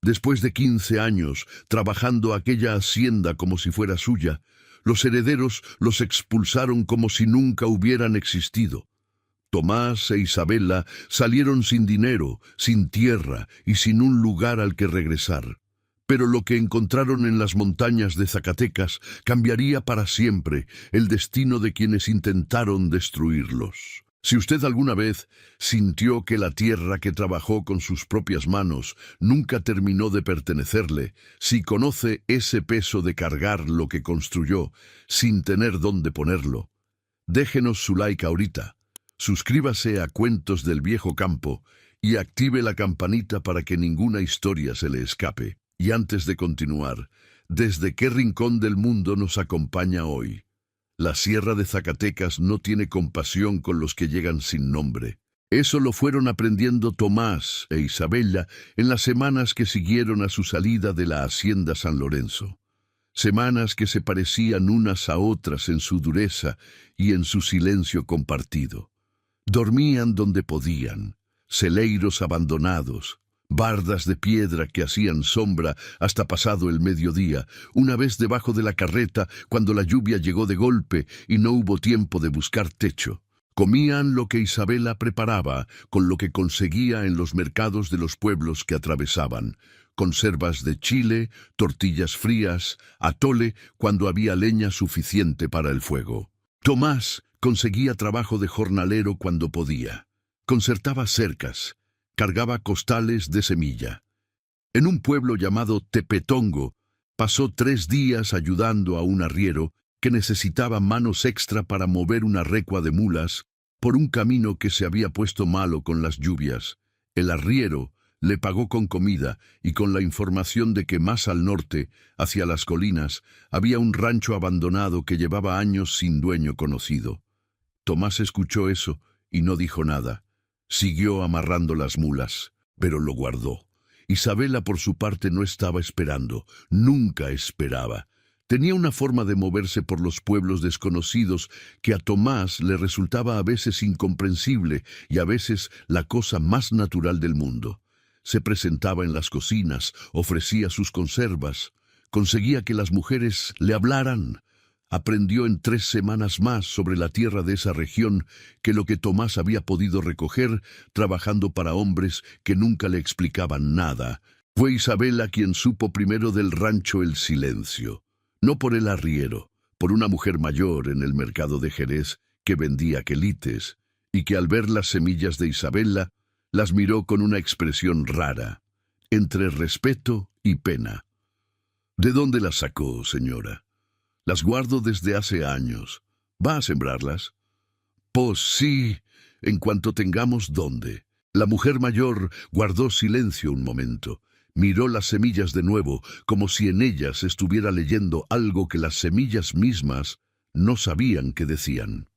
Después de 15 años trabajando aquella hacienda como si fuera suya, los herederos los expulsaron como si nunca hubieran existido. Tomás e Isabela salieron sin dinero, sin tierra y sin un lugar al que regresar. Pero lo que encontraron en las montañas de Zacatecas cambiaría para siempre el destino de quienes intentaron destruirlos. Si usted alguna vez sintió que la tierra que trabajó con sus propias manos nunca terminó de pertenecerle, si conoce ese peso de cargar lo que construyó sin tener dónde ponerlo, déjenos su like ahorita, suscríbase a Cuentos del Viejo Campo y active la campanita para que ninguna historia se le escape. Y antes de continuar, ¿desde qué rincón del mundo nos acompaña hoy? La Sierra de Zacatecas no tiene compasión con los que llegan sin nombre. Eso lo fueron aprendiendo Tomás e Isabela en las semanas que siguieron a su salida de la hacienda San Lorenzo. Semanas que se parecían unas a otras en su dureza y en su silencio compartido. Dormían donde podían, celeiros abandonados, bardas de piedra que hacían sombra hasta pasado el mediodía, una vez debajo de la carreta cuando la lluvia llegó de golpe y no hubo tiempo de buscar techo. Comían lo que Isabela preparaba con lo que conseguía en los mercados de los pueblos que atravesaban. Conservas de chile, tortillas frías, atole cuando había leña suficiente para el fuego. Tomás conseguía trabajo de jornalero cuando podía. Concertaba cercas. Cargaba costales de semilla. En un pueblo llamado Tepetongo, pasó 3 días ayudando a un arriero que necesitaba manos extra para mover una recua de mulas por un camino que se había puesto malo con las lluvias. El arriero le pagó con comida y con la información de que más al norte, hacia las colinas, había un rancho abandonado que llevaba años sin dueño conocido. Tomás escuchó eso y no dijo nada. Siguió amarrando las mulas, pero lo guardó. Isabela, por su parte, no estaba esperando, nunca esperaba. Tenía una forma de moverse por los pueblos desconocidos que a Tomás le resultaba a veces incomprensible y a veces la cosa más natural del mundo. Se presentaba en las cocinas, ofrecía sus conservas, conseguía que las mujeres le hablaran. Aprendió en 3 semanas más sobre la tierra de esa región que lo que Tomás había podido recoger trabajando para hombres que nunca le explicaban nada. Fue Isabela quien supo primero del rancho El Silencio, no por el arriero, por una mujer mayor en el mercado de Jerez que vendía quelites y que al ver las semillas de Isabela las miró con una expresión rara, entre respeto y pena. ¿De dónde las sacó, señora? Las guardo desde hace años. ¿Va a sembrarlas? Pues sí, en cuanto tengamos dónde. La mujer mayor guardó silencio un momento. Miró las semillas de nuevo, como si en ellas estuviera leyendo algo que las semillas mismas no sabían que decían.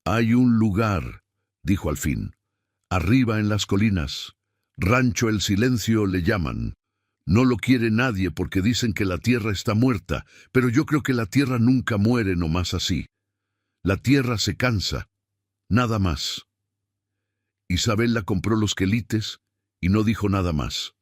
Hay un lugar, dijo al fin, arriba en las colinas. Rancho El Silencio le llaman. No lo quiere nadie porque dicen que la tierra está muerta, pero yo creo que la tierra nunca muere nomás así. La tierra se cansa, nada más. Isabela compró los quelites y no dijo nada más.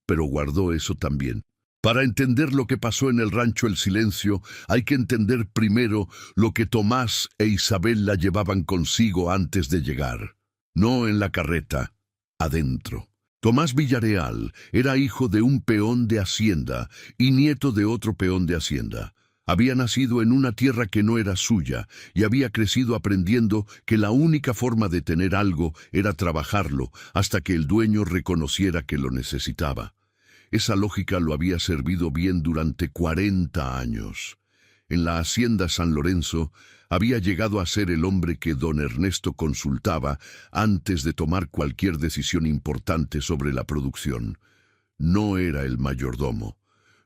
Pero guardó eso también. Para entender lo que pasó en el rancho El Silencio, hay que entender primero lo que Tomás e Isabela llevaban consigo antes de llegar. No en la carreta, adentro. Tomás Villareal era hijo de un peón de hacienda y nieto de otro peón de hacienda. Había nacido en una tierra que no era suya y había crecido aprendiendo que la única forma de tener algo era trabajarlo hasta que el dueño reconociera que lo necesitaba. Esa lógica lo había servido bien durante 40 años. En la hacienda San Lorenzo había llegado a ser el hombre que don Ernesto consultaba antes de tomar cualquier decisión importante sobre la producción. No era el mayordomo.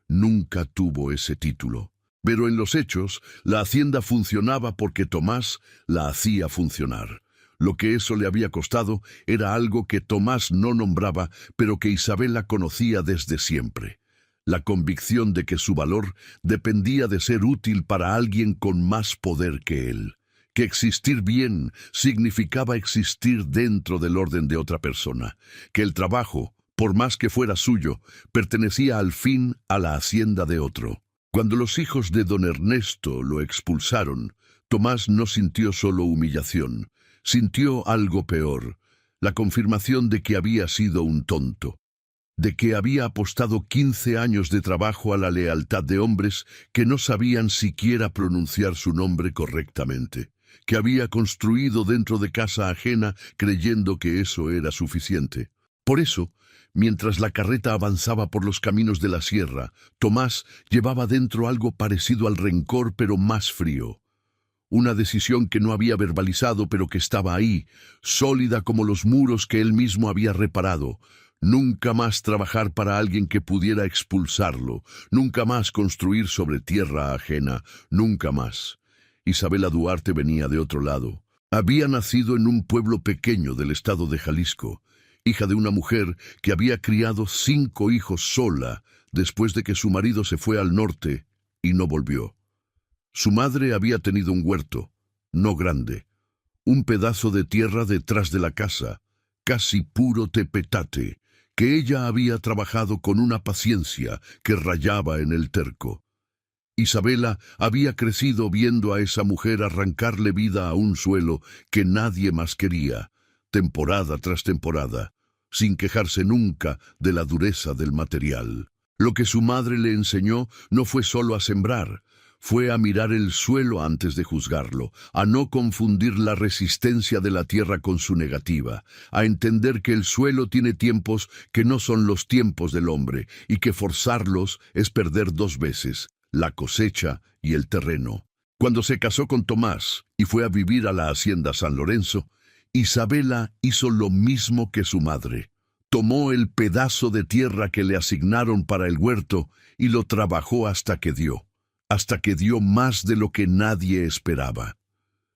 Nunca tuvo ese título. Pero en los hechos, la hacienda funcionaba porque Tomás la hacía funcionar. Lo que eso le había costado era algo que Tomás no nombraba, pero que Isabela conocía desde siempre. La convicción de que su valor dependía de ser útil para alguien con más poder que él. Que existir bien significaba existir dentro del orden de otra persona. Que el trabajo por más que fuera suyo, pertenecía al fin a la hacienda de otro. Cuando los hijos de don Ernesto lo expulsaron, Tomás no sintió solo humillación, sintió algo peor, la confirmación de que había sido un tonto, de que había apostado 15 años de trabajo a la lealtad de hombres que no sabían siquiera pronunciar su nombre correctamente, que había construido dentro de casa ajena creyendo que eso era suficiente. Por eso, mientras la carreta avanzaba por los caminos de la sierra, Tomás llevaba dentro algo parecido al rencor pero más frío. Una decisión que no había verbalizado pero que estaba ahí, sólida como los muros que él mismo había reparado. Nunca más trabajar para alguien que pudiera expulsarlo, nunca más construir sobre tierra ajena, nunca más. Isabela Duarte venía de otro lado. Había nacido en un pueblo pequeño del estado de Jalisco, hija de una mujer que había criado 5 hijos sola después de que su marido se fue al norte y no volvió. Su madre había tenido un huerto, no grande, un pedazo de tierra detrás de la casa, casi puro tepetate, que ella había trabajado con una paciencia que rayaba en el terco. Isabela había crecido viendo a esa mujer arrancarle vida a un suelo que nadie más quería, temporada tras temporada, sin quejarse nunca de la dureza del material. Lo que su madre le enseñó no fue solo a sembrar, fue a mirar el suelo antes de juzgarlo, a no confundir la resistencia de la tierra con su negativa, a entender que el suelo tiene tiempos que no son los tiempos del hombre y que forzarlos es perder 2 veces, la cosecha y el terreno. Cuando se casó con Tomás y fue a vivir a la hacienda San Lorenzo, Isabela hizo lo mismo que su madre. Tomó el pedazo de tierra que le asignaron para el huerto y lo trabajó hasta que dio más de lo que nadie esperaba.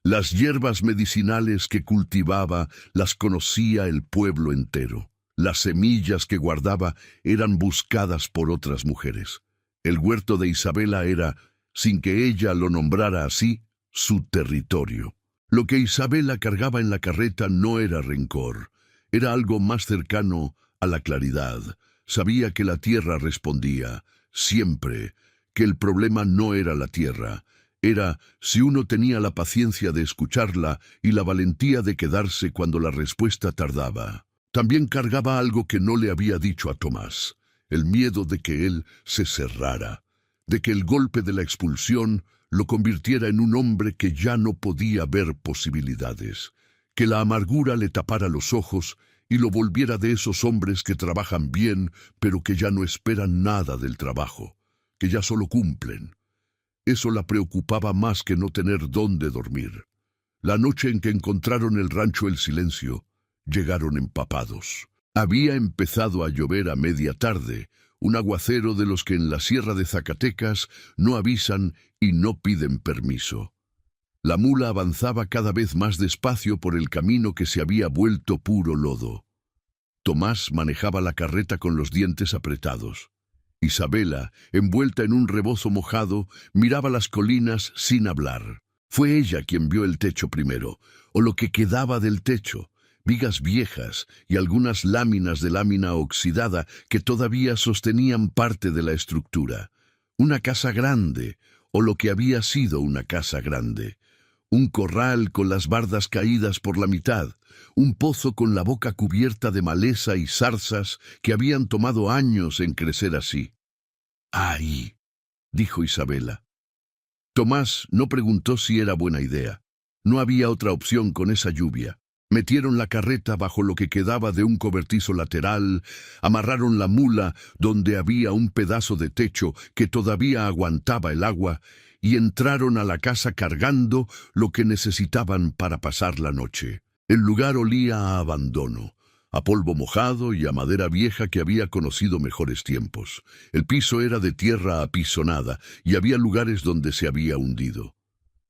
Las hierbas medicinales que cultivaba las conocía el pueblo entero. Las semillas que guardaba eran buscadas por otras mujeres. El huerto de Isabela era, sin que ella lo nombrara así, su territorio. Lo que Isabela cargaba en la carreta no era rencor, era algo más cercano a la claridad. Sabía que la tierra respondía, siempre, que el problema no era la tierra, era si uno tenía la paciencia de escucharla y la valentía de quedarse cuando la respuesta tardaba. También cargaba algo que no le había dicho a Tomás, el miedo de que él se cerrara, de que el golpe de la expulsión lo convirtiera en un hombre que ya no podía ver posibilidades, que la amargura le tapara los ojos y lo volviera de esos hombres que trabajan bien, pero que ya no esperan nada del trabajo, que ya solo cumplen. Eso la preocupaba más que no tener dónde dormir. La noche en que encontraron el rancho El Silencio, llegaron empapados. Había empezado a llover a media tarde, un aguacero de los que en la sierra de Zacatecas no avisan y no piden permiso. La mula avanzaba cada vez más despacio por el camino que se había vuelto puro lodo. Tomás manejaba la carreta con los dientes apretados. Isabela, envuelta en un rebozo mojado, miraba las colinas sin hablar. Fue ella quien vio el techo primero, o lo que quedaba del techo, vigas viejas y algunas láminas de lámina oxidada que todavía sostenían parte de la estructura. Una casa grande, o lo que había sido una casa grande. Un corral con las bardas caídas por la mitad, un pozo con la boca cubierta de maleza y zarzas que habían tomado años en crecer así. «Ahí», dijo Isabela. Tomás no preguntó si era buena idea. No había otra opción con esa lluvia. Metieron la carreta bajo lo que quedaba de un cobertizo lateral, amarraron la mula donde había un pedazo de techo que todavía aguantaba el agua y entraron a la casa cargando lo que necesitaban para pasar la noche. El lugar olía a abandono, a polvo mojado y a madera vieja que había conocido mejores tiempos. El piso era de tierra apisonada y había lugares donde se había hundido.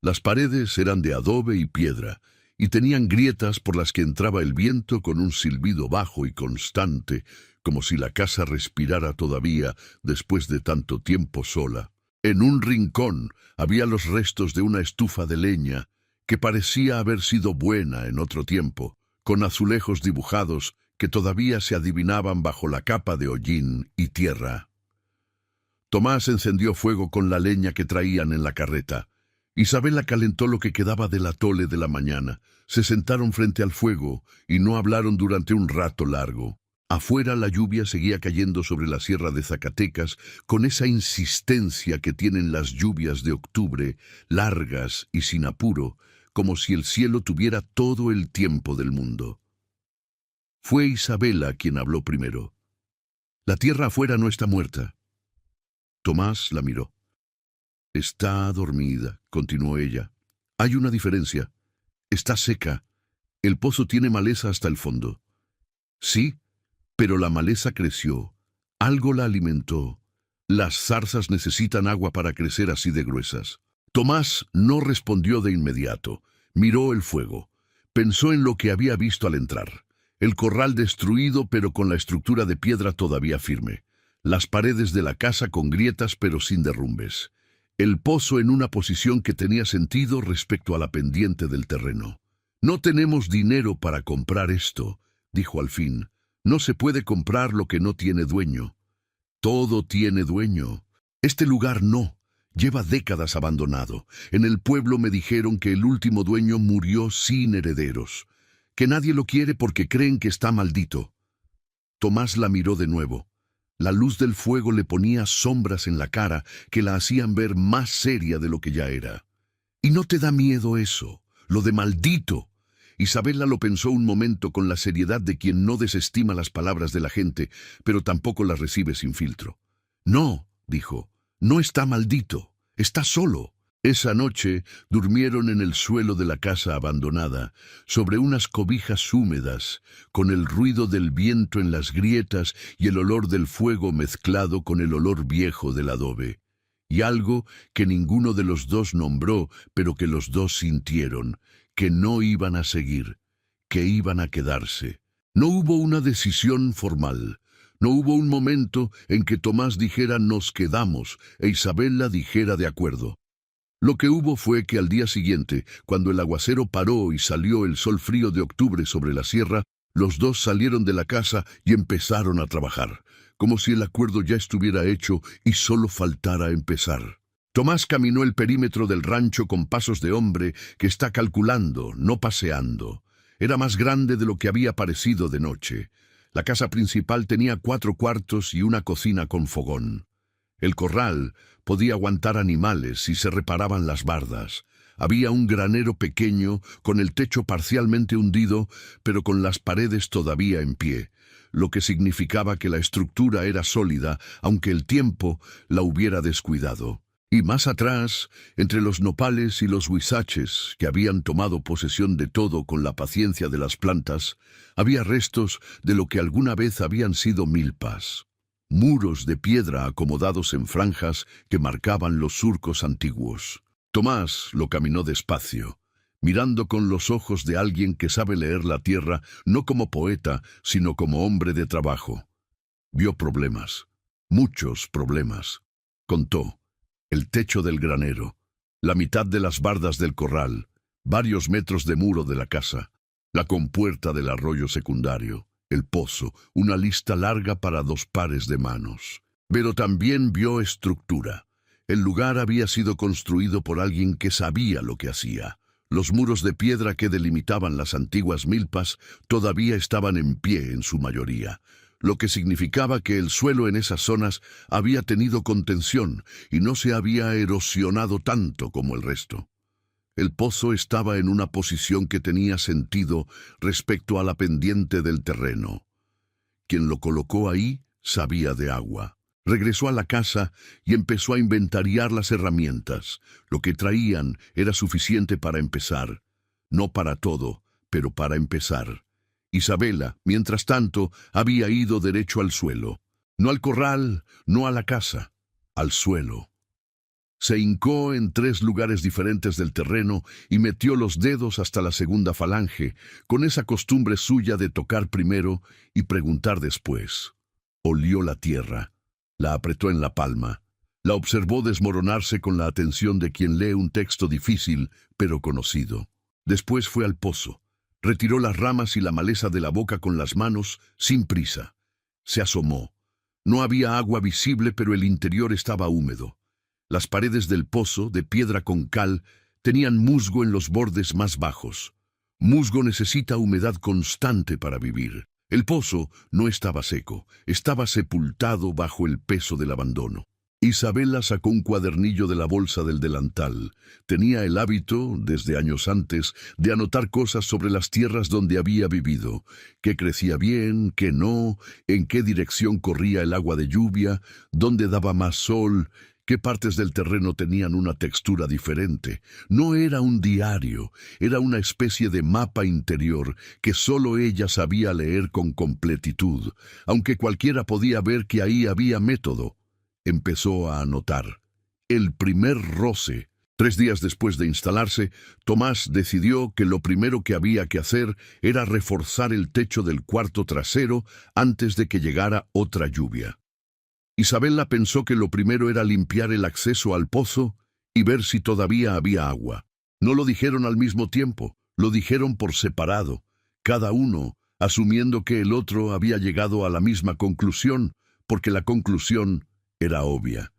Las paredes eran de adobe y piedra, y tenían grietas por las que entraba el viento con un silbido bajo y constante, como si la casa respirara todavía después de tanto tiempo sola. En un rincón había los restos de una estufa de leña que parecía haber sido buena en otro tiempo, con azulejos dibujados que todavía se adivinaban bajo la capa de hollín y tierra. Tomás encendió fuego con la leña que traían en la carreta. Isabela calentó lo que quedaba del atole de la mañana. Se sentaron frente al fuego y no hablaron durante un rato largo. Afuera la lluvia seguía cayendo sobre la sierra de Zacatecas con esa insistencia que tienen las lluvias de octubre, largas y sin apuro, como si el cielo tuviera todo el tiempo del mundo. Fue Isabela quien habló primero. «La tierra afuera no está muerta». Tomás la miró. «Está dormida», continuó ella. «Hay una diferencia. Está seca. El pozo tiene maleza hasta el fondo». «Sí, pero la maleza creció. Algo la alimentó. Las zarzas necesitan agua para crecer así de gruesas». Tomás no respondió de inmediato. Miró el fuego. Pensó en lo que había visto al entrar. El corral destruido, pero con la estructura de piedra todavía firme. Las paredes de la casa con grietas pero sin derrumbes. El pozo en una posición que tenía sentido respecto a la pendiente del terreno. «No tenemos dinero para comprar esto», dijo al fin. «No se puede comprar lo que no tiene dueño». «Todo tiene dueño. Este lugar no. Lleva décadas abandonado. En el pueblo me dijeron que el último dueño murió sin herederos. Que nadie lo quiere porque creen que está maldito». Tomás la miró de nuevo. La luz del fuego le ponía sombras en la cara que la hacían ver más seria de lo que ya era. «¿Y no te da miedo eso? Lo de maldito?» Isabela lo pensó un momento con la seriedad de quien no desestima las palabras de la gente, pero tampoco las recibe sin filtro. «No», dijo, «no está maldito, está solo». Esa noche durmieron en el suelo de la casa abandonada, sobre unas cobijas húmedas, con el ruido del viento en las grietas y el olor del fuego mezclado con el olor viejo del adobe. Y algo que ninguno de los dos nombró, pero que los dos sintieron, que no iban a seguir, que iban a quedarse. No hubo una decisión formal. No hubo un momento en que Tomás dijera «nos quedamos» e Isabela dijera «de acuerdo». Lo que hubo fue que al día siguiente, cuando el aguacero paró y salió el sol frío de octubre sobre la sierra, los dos salieron de la casa y empezaron a trabajar, como si el acuerdo ya estuviera hecho y solo faltara empezar. Tomás caminó el perímetro del rancho con pasos de hombre que está calculando, no paseando. Era más grande de lo que había parecido de noche. La casa principal tenía 4 cuartos y una cocina con fogón. El corral podía aguantar animales si se reparaban las bardas. Había un granero pequeño, con el techo parcialmente hundido, pero con las paredes todavía en pie, lo que significaba que la estructura era sólida, aunque el tiempo la hubiera descuidado. Y más atrás, entre los nopales y los huizaches, que habían tomado posesión de todo con la paciencia de las plantas, había restos de lo que alguna vez habían sido milpas. Muros de piedra acomodados en franjas que marcaban los surcos antiguos. Tomás lo caminó despacio, mirando con los ojos de alguien que sabe leer la tierra no como poeta, sino como hombre de trabajo. Vio problemas, muchos problemas. Contó: el techo del granero, la mitad de las bardas del corral, varios metros de muro de la casa, la compuerta del arroyo secundario, el pozo, una lista larga para 2 pares de manos. Pero también vio estructura. El lugar había sido construido por alguien que sabía lo que hacía. Los muros de piedra que delimitaban las antiguas milpas todavía estaban en pie en su mayoría, lo que significaba que el suelo en esas zonas había tenido contención y no se había erosionado tanto como el resto. El pozo estaba en una posición que tenía sentido respecto a la pendiente del terreno. Quien lo colocó ahí sabía de agua. Regresó a la casa y empezó a inventariar las herramientas. Lo que traían era suficiente para empezar. No para todo, pero para empezar. Isabela, mientras tanto, había ido derecho al suelo. No al corral, no a la casa, al suelo. Se hincó en 3 lugares diferentes del terreno y metió los dedos hasta la segunda falange, con esa costumbre suya de tocar primero y preguntar después. Olió la tierra, la apretó en la palma, la observó desmoronarse con la atención de quien lee un texto difícil pero conocido. Después fue al pozo, Retiró las ramas y la maleza de la boca con las manos, sin prisa. Se asomó. No había agua visible, pero el interior estaba húmedo. Las paredes del pozo, de piedra con cal, tenían musgo en los bordes más bajos. Musgo necesita humedad constante para vivir. El pozo no estaba seco, estaba sepultado bajo el peso del abandono. Isabela sacó un cuadernillo de la bolsa del delantal. Tenía el hábito, desde años antes, de anotar cosas sobre las tierras donde había vivido. Qué crecía bien, qué no, en qué dirección corría el agua de lluvia, dónde daba más sol, qué partes del terreno tenían una textura diferente. No era un diario, era una especie de mapa interior que solo ella sabía leer con completitud, aunque cualquiera podía ver que ahí había método. Empezó a anotar. El primer roce. 3 días después de instalarse, Tomás decidió que lo primero que había que hacer era reforzar el techo del cuarto trasero antes de que llegara otra lluvia. Isabela pensó que lo primero era limpiar el acceso al pozo y ver si todavía había agua. No lo dijeron al mismo tiempo, lo dijeron por separado, cada uno asumiendo que el otro había llegado a la misma conclusión, porque la conclusión era obvia.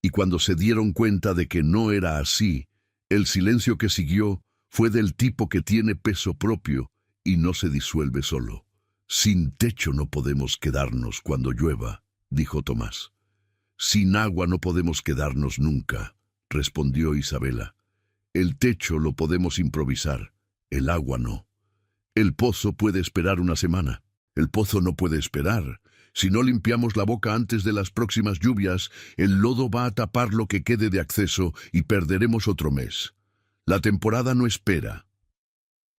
Y cuando se dieron cuenta de que no era así, el silencio que siguió fue del tipo que tiene peso propio y no se disuelve solo. Sin techo no podemos quedarnos cuando llueva, dijo Tomás. Sin agua no podemos quedarnos nunca, respondió Isabela. El techo lo podemos improvisar, el agua no. El pozo puede esperar una semana. El pozo no puede esperar. Si no limpiamos la boca antes de las próximas lluvias, el lodo va a tapar lo que quede de acceso y perderemos otro mes. La temporada no espera.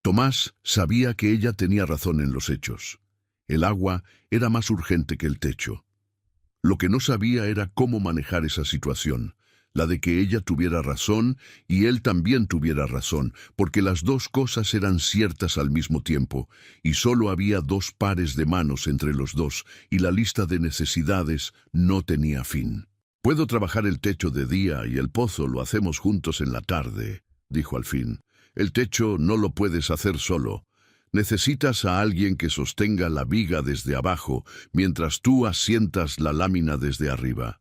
Tomás sabía que ella tenía razón en los hechos. El agua era más urgente que el techo. Lo que no sabía era cómo manejar esa situación, la de que ella tuviera razón y él también tuviera razón, porque las dos cosas eran ciertas al mismo tiempo, y solo había 2 pares de manos entre los dos, y la lista de necesidades no tenía fin. Puedo trabajar el techo de día y el pozo lo hacemos juntos en la tarde, dijo al fin. El techo no lo puedes hacer solo. Necesitas a alguien que sostenga la viga desde abajo, mientras tú asientas la lámina desde arriba.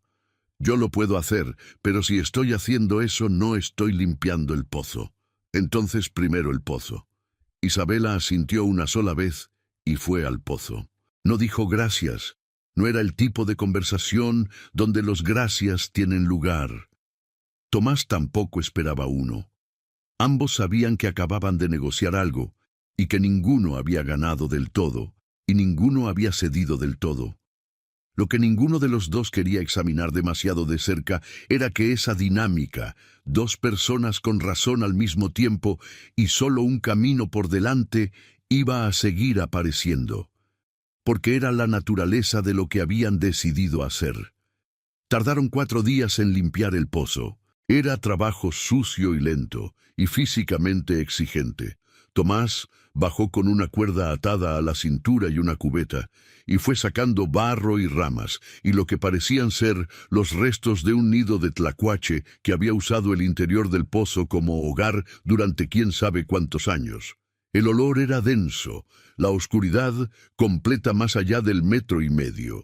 Yo lo puedo hacer, pero si estoy haciendo eso no estoy limpiando el pozo. Entonces primero el pozo. Isabela asintió una sola vez y fue al pozo. No dijo gracias. No era el tipo de conversación donde los gracias tienen lugar. Tomás tampoco esperaba uno. Ambos sabían que acababan de negociar algo, y que ninguno había ganado del todo, y ninguno había cedido del todo. Lo que ninguno de los dos quería examinar demasiado de cerca era que esa dinámica, 2 personas con razón al mismo tiempo y solo un camino por delante, iba a seguir apareciendo, porque era la naturaleza de lo que habían decidido hacer. Tardaron 4 días en limpiar el pozo. Era trabajo sucio y lento, y físicamente exigente. Tomás bajó con una cuerda atada a la cintura y una cubeta, y fue sacando barro y ramas, y lo que parecían ser los restos de un nido de tlacuache que había usado el interior del pozo como hogar durante quién sabe cuántos años. El olor era denso, la oscuridad completa más allá del 1,5 metros.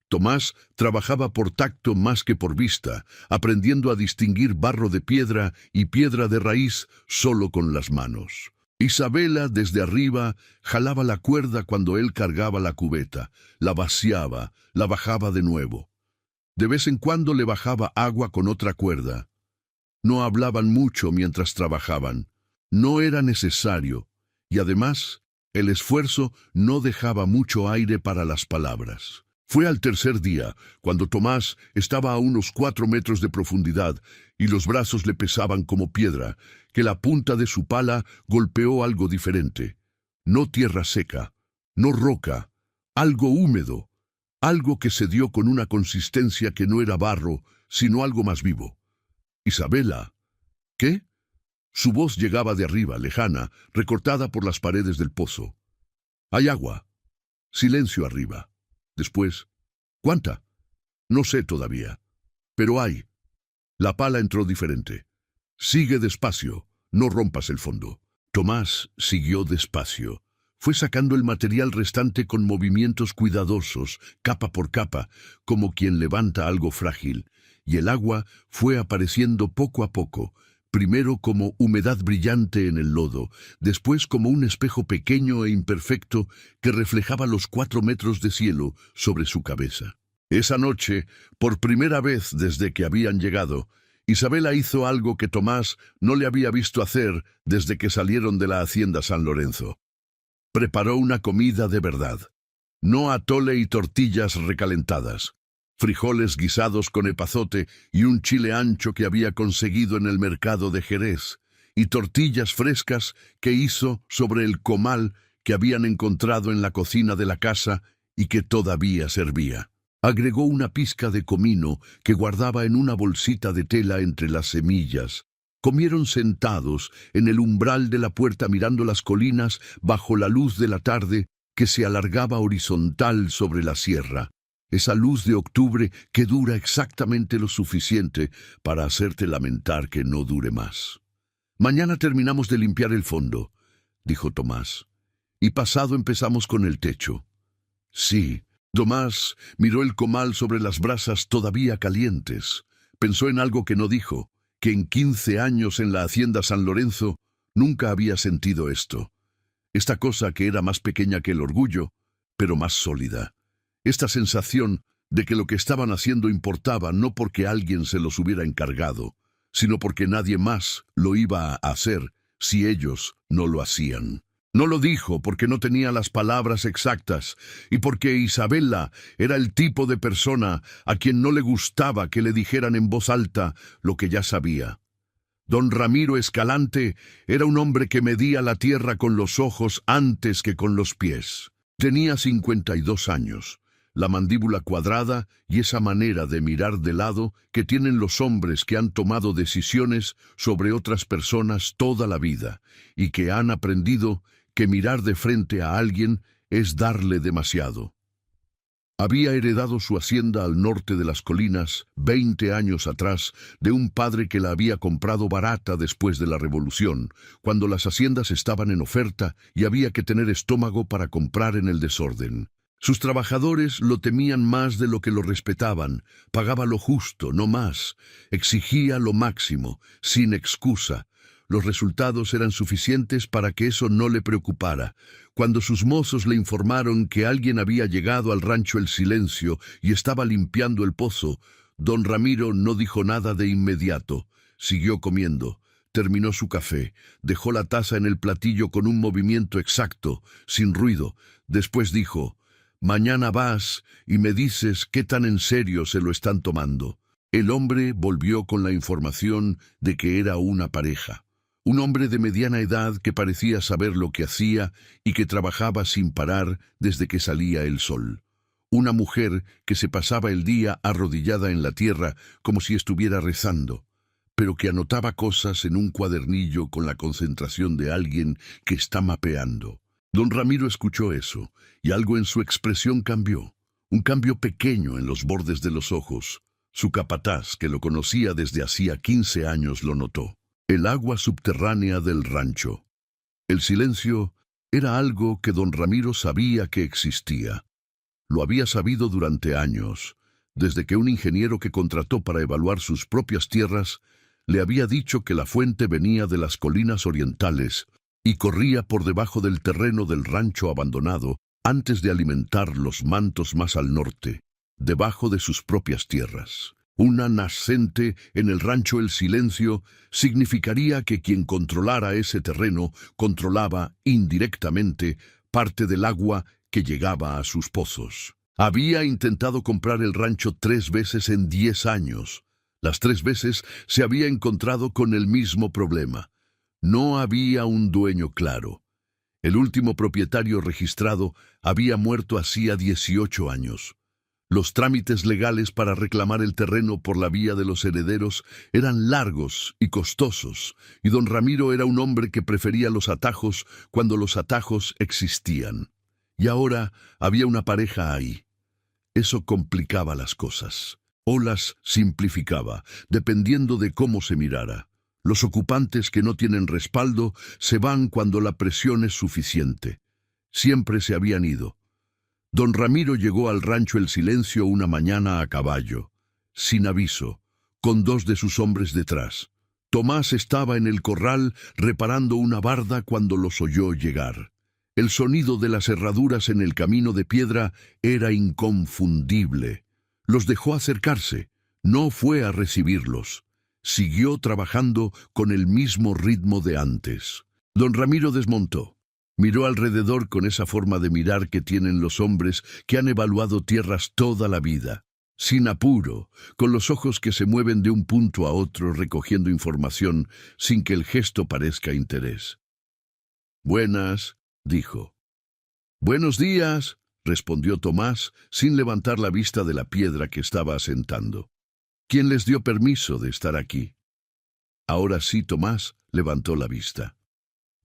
Tomás trabajaba por tacto más que por vista, aprendiendo a distinguir barro de piedra y piedra de raíz solo con las manos. Isabela, desde arriba, jalaba la cuerda cuando él cargaba la cubeta, la vaciaba, la bajaba de nuevo. De vez en cuando le bajaba agua con otra cuerda. No hablaban mucho mientras trabajaban. No era necesario, y además, el esfuerzo no dejaba mucho aire para las palabras. Fue al tercer día, cuando Tomás estaba a unos 4 metros de profundidad y los brazos le pesaban como piedra, que la punta de su pala golpeó algo diferente. No tierra seca, no roca, algo húmedo, algo que se dio con una consistencia que no era barro, sino algo más vivo. Isabela. ¿Qué? Su voz llegaba de arriba, lejana, recortada por las paredes del pozo. Hay agua. Silencio arriba. Después, ¿cuánta? No sé todavía. Pero hay. La pala entró diferente. Sigue despacio, no rompas el fondo. Tomás siguió despacio. Fue sacando el material restante con movimientos cuidadosos, capa por capa, como quien levanta algo frágil, y el agua fue apareciendo poco a poco, primero como humedad brillante en el lodo, después como un espejo pequeño e imperfecto que reflejaba los 4 metros de cielo sobre su cabeza. Esa noche, por primera vez desde que habían llegado, Isabela hizo algo que Tomás no le había visto hacer desde que salieron de la hacienda San Lorenzo. Preparó una comida de verdad. No atole y tortillas recalentadas, frijoles guisados con epazote y un chile ancho que había conseguido en el mercado de Jerez, y tortillas frescas que hizo sobre el comal que habían encontrado en la cocina de la casa y que todavía servía. Agregó una pizca de comino que guardaba en una bolsita de tela entre las semillas. Comieron sentados en el umbral de la puerta mirando las colinas bajo la luz de la tarde que se alargaba horizontal sobre la sierra. Esa luz de octubre que dura exactamente lo suficiente para hacerte lamentar que no dure más. «Mañana terminamos de limpiar el fondo», dijo Tomás, «y pasado empezamos con el techo». «Sí». Tomás miró el comal sobre las brasas todavía calientes. Pensó en algo que no dijo, que en 15 años en la hacienda San Lorenzo nunca había sentido esto. Esta cosa que era más pequeña que el orgullo, pero más sólida. Esta sensación de que lo que estaban haciendo importaba no porque alguien se los hubiera encargado, sino porque nadie más lo iba a hacer si ellos no lo hacían. No lo dijo porque no tenía las palabras exactas y porque Isabela era el tipo de persona a quien no le gustaba que le dijeran en voz alta lo que ya sabía. Don Ramiro Escalante era un hombre que medía la tierra con los ojos antes que con los pies. Tenía 52 años, la mandíbula cuadrada y esa manera de mirar de lado que tienen los hombres que han tomado decisiones sobre otras personas toda la vida y que han aprendido que mirar de frente a alguien es darle demasiado. Había heredado su hacienda al norte de las colinas 20 años atrás de un padre que la había comprado barata después de la Revolución, cuando las haciendas estaban en oferta y había que tener estómago para comprar en el desorden. Sus trabajadores lo temían más de lo que lo respetaban, pagaba lo justo, no más, exigía lo máximo, sin excusa. Los resultados eran suficientes para que eso no le preocupara. Cuando sus mozos le informaron que alguien había llegado al rancho El Silencio y estaba limpiando el pozo, don Ramiro no dijo nada de inmediato. Siguió comiendo. Terminó su café. Dejó la taza en el platillo con un movimiento exacto, sin ruido. Después dijo: «Mañana vas y me dices qué tan en serio se lo están tomando». El hombre volvió con la información de que era una pareja. Un hombre de mediana edad que parecía saber lo que hacía y que trabajaba sin parar desde que salía el sol. Una mujer que se pasaba el día arrodillada en la tierra como si estuviera rezando, pero que anotaba cosas en un cuadernillo con la concentración de alguien que está mapeando. Don Ramiro escuchó eso, y algo en su expresión cambió. Un cambio pequeño en los bordes de los ojos. Su capataz, que lo conocía desde hacía 15 años, lo notó. El agua subterránea del rancho. El silencio era algo que don Ramiro sabía que existía. Lo había sabido durante años, desde que un ingeniero que contrató para evaluar sus propias tierras le había dicho que la fuente venía de las colinas orientales y corría por debajo del terreno del rancho abandonado antes de alimentar los mantos más al norte, debajo de sus propias tierras. Una nascente en el rancho El Silencio significaría que quien controlara ese terreno controlaba indirectamente parte del agua que llegaba a sus pozos. Había intentado comprar el rancho 3 veces en 10 años. Las 3 veces se había encontrado con el mismo problema. No había un dueño claro. El último propietario registrado había muerto hacía 18 años. Los trámites legales para reclamar el terreno por la vía de los herederos eran largos y costosos, y don Ramiro era un hombre que prefería los atajos cuando los atajos existían. Y ahora había una pareja ahí. Eso complicaba las cosas, o las simplificaba, dependiendo de cómo se mirara. Los ocupantes que no tienen respaldo se van cuando la presión es suficiente. Siempre se habían ido. Don Ramiro llegó al rancho El Silencio una mañana a caballo, sin aviso, con 2 de sus hombres detrás. Tomás estaba en el corral reparando una barda cuando los oyó llegar. El sonido de las herraduras en el camino de piedra era inconfundible. Los dejó acercarse, no fue a recibirlos. Siguió trabajando con el mismo ritmo de antes. Don Ramiro desmontó. Miró alrededor con esa forma de mirar que tienen los hombres que han evaluado tierras toda la vida. Sin apuro, con los ojos que se mueven de un punto a otro recogiendo información sin que el gesto parezca interés. «Buenas», dijo. «Buenos días», respondió Tomás, sin levantar la vista de la piedra que estaba asentando. «¿Quién les dio permiso de estar aquí?» Ahora sí, Tomás levantó la vista.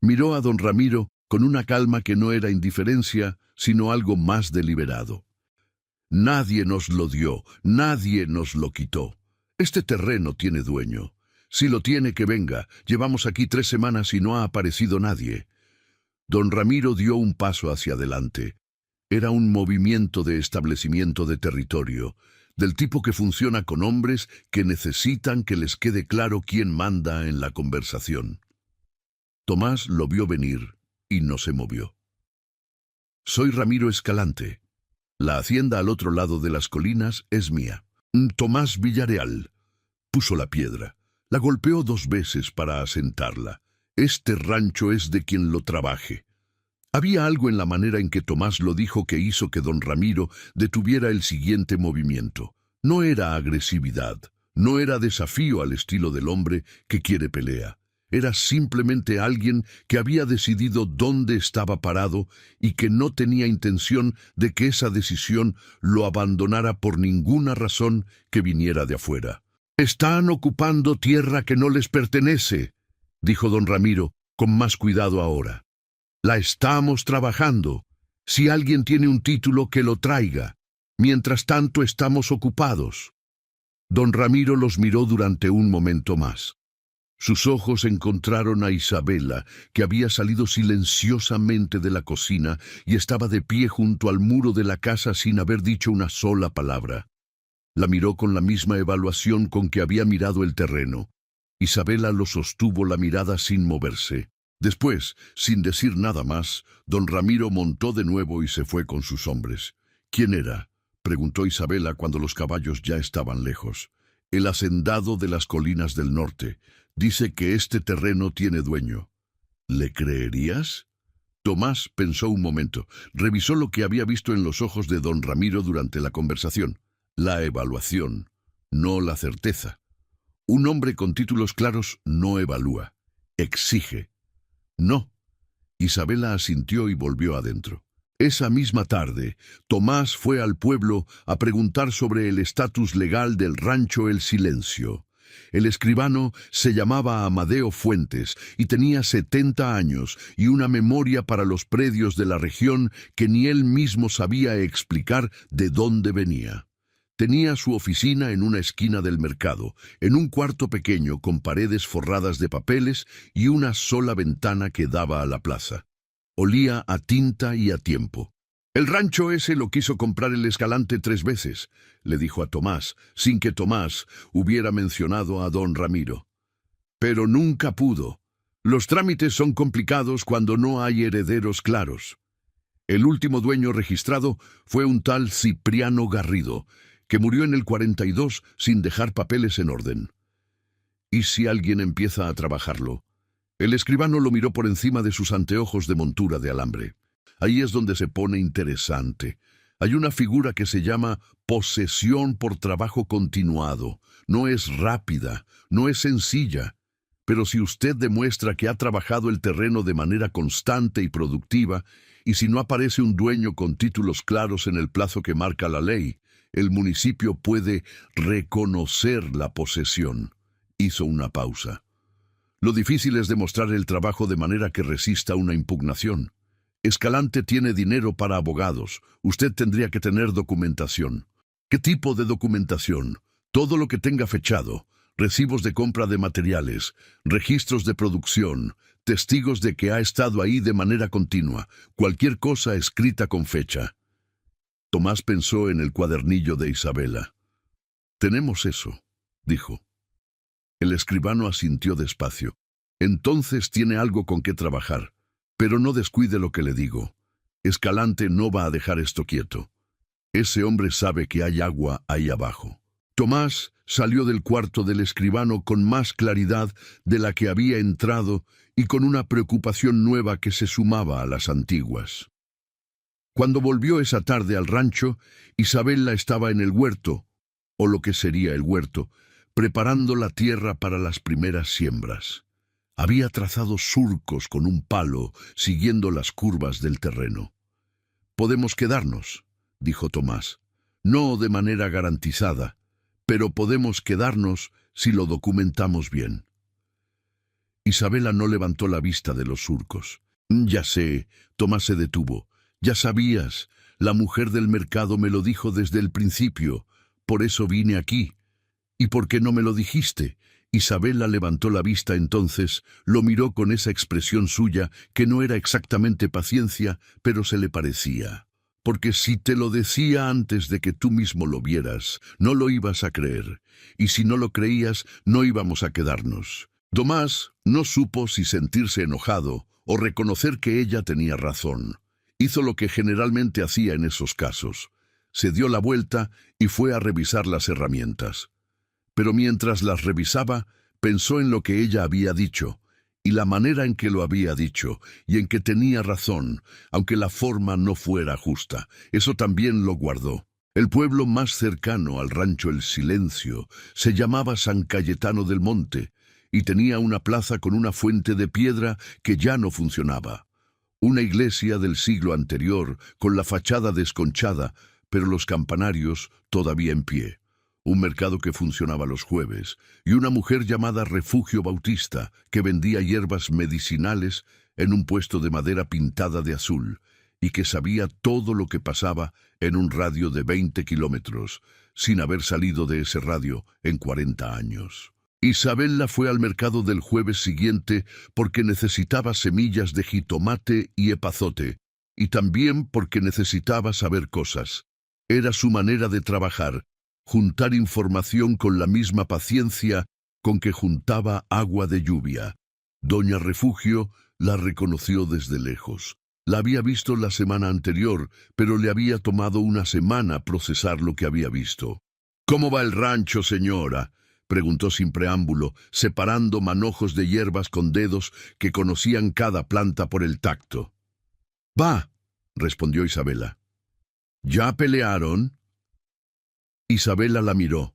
Miró a don Ramiro con una calma que no era indiferencia, sino algo más deliberado. «Nadie nos lo dio, nadie nos lo quitó. Este terreno tiene dueño. Si lo tiene, que venga. Llevamos aquí 3 semanas y no ha aparecido nadie». Don Ramiro dio un paso hacia adelante. Era un movimiento de establecimiento de territorio, del tipo que funciona con hombres que necesitan que les quede claro quién manda en la conversación. Tomás lo vio venir y no se movió. «Soy Ramiro Escalante. La hacienda al otro lado de las colinas es mía». Tomás Villareal puso la piedra. La golpeó 2 veces para asentarla. «Este rancho es de quien lo trabaje». Había algo en la manera en que Tomás lo dijo que hizo que don Ramiro detuviera el siguiente movimiento. No era agresividad, no era desafío al estilo del hombre que quiere pelea. Era simplemente alguien que había decidido dónde estaba parado y que no tenía intención de que esa decisión lo abandonara por ninguna razón que viniera de afuera. «Están ocupando tierra que no les pertenece», dijo don Ramiro, con más cuidado ahora. «La estamos trabajando. Si alguien tiene un título, que lo traiga. Mientras tanto estamos ocupados». Don Ramiro los miró durante un momento más. Sus ojos encontraron a Isabela, que había salido silenciosamente de la cocina y estaba de pie junto al muro de la casa sin haber dicho una sola palabra. La miró con la misma evaluación con que había mirado el terreno. Isabela lo sostuvo la mirada sin moverse. Después, sin decir nada más, don Ramiro montó de nuevo y se fue con sus hombres. «¿Quién era?», preguntó Isabela cuando los caballos ya estaban lejos. «El hacendado de las colinas del norte. Dice que este terreno tiene dueño». «¿Le creerías?». Tomás pensó un momento. Revisó lo que había visto en los ojos de don Ramiro durante la conversación. La evaluación, no la certeza. Un hombre con títulos claros no evalúa, exige. «No». Isabela asintió y volvió adentro. Esa misma tarde, Tomás fue al pueblo a preguntar sobre el estatus legal del rancho El Silencio. El escribano se llamaba Amadeo Fuentes y tenía 70 años y una memoria para los predios de la región que ni él mismo sabía explicar de dónde venía. Tenía su oficina en una esquina del mercado, en un cuarto pequeño con paredes forradas de papeles y una sola ventana que daba a la plaza. Olía a tinta y a tiempo. «El rancho ese lo quiso comprar el Escalante 3 veces», le dijo a Tomás, sin que Tomás hubiera mencionado a don Ramiro. «Pero nunca pudo. Los trámites son complicados cuando no hay herederos claros. El último dueño registrado fue un tal Cipriano Garrido, que murió en el 42 sin dejar papeles en orden. ¿Y si alguien empieza a trabajarlo?». El escribano lo miró por encima de sus anteojos de montura de alambre. «Ahí es donde se pone interesante. Hay una figura que se llama posesión por trabajo continuado. No es rápida, no es sencilla. Pero si usted demuestra que ha trabajado el terreno de manera constante y productiva, y si no aparece un dueño con títulos claros en el plazo que marca la ley, el municipio puede reconocer la posesión». Hizo una pausa. «Lo difícil es demostrar el trabajo de manera que resista una impugnación. Escalante tiene dinero para abogados. Usted tendría que tener documentación». «¿Qué tipo de documentación?». «Todo lo que tenga fechado. recibos de compra de materiales, registros de producción, testigos de que ha estado ahí de manera continua, cualquier cosa escrita con fecha. Tomás pensó en el cuadernillo de Isabela. «Tenemos eso», dijo. El escribano asintió despacio. «Entonces tiene algo con qué trabajar. Pero no descuide lo que le digo. Escalante no va a dejar esto quieto. Ese hombre sabe que hay agua ahí abajo». Tomás salió del cuarto del escribano con más claridad de la que había entrado y con una preocupación nueva que se sumaba a las antiguas. Cuando volvió esa tarde al rancho, Isabela estaba en el huerto, o lo que sería el huerto, preparando la tierra para las primeras siembras. Había trazado surcos con un palo, siguiendo las curvas del terreno. «Podemos quedarnos», dijo Tomás. «No de manera garantizada, pero podemos quedarnos si lo documentamos bien». Isabela no levantó la vista de los surcos. «Ya sé», Tomás se detuvo. «Ya sabías, la mujer del mercado me lo dijo desde el principio, por eso vine aquí». «¿Y por qué no me lo dijiste?» Isabela levantó la vista entonces, lo miró con esa expresión suya que no era exactamente paciencia, pero se le parecía. «Porque si te lo decía antes de que tú mismo lo vieras, no lo ibas a creer, y si no lo creías, no íbamos a quedarnos». Tomás no supo si sentirse enojado o reconocer que ella tenía razón. Hizo lo que generalmente hacía en esos casos. Se dio la vuelta y fue a revisar las herramientas. Pero mientras las revisaba, pensó en lo que ella había dicho, y la manera en que lo había dicho, y en que tenía razón, aunque la forma no fuera justa. Eso también lo guardó. El pueblo más cercano al rancho El Silencio se llamaba San Cayetano del Monte, y tenía una plaza con una fuente de piedra que ya no funcionaba. Una iglesia del siglo anterior, con la fachada desconchada, pero los campanarios todavía en pie. Un mercado que funcionaba los jueves, y una mujer llamada Refugio Bautista, que vendía hierbas medicinales en un puesto de madera pintada de azul, y que sabía todo lo que pasaba en un radio de 20 kilómetros, sin haber salido de ese radio en 40 años. Isabela fue al mercado del jueves siguiente porque necesitaba semillas de jitomate y epazote, y también porque necesitaba saber cosas. Era su manera de trabajar, juntar información con la misma paciencia con que juntaba agua de lluvia. Doña Refugio la reconoció desde lejos. La había visto la semana anterior, pero le había tomado una semana procesar lo que había visto. «¿Cómo va el rancho, señora?», preguntó sin preámbulo, separando manojos de hierbas con dedos que conocían cada planta por el tacto. «Va», respondió Isabela. «¿Ya pelearon?» Isabela la miró.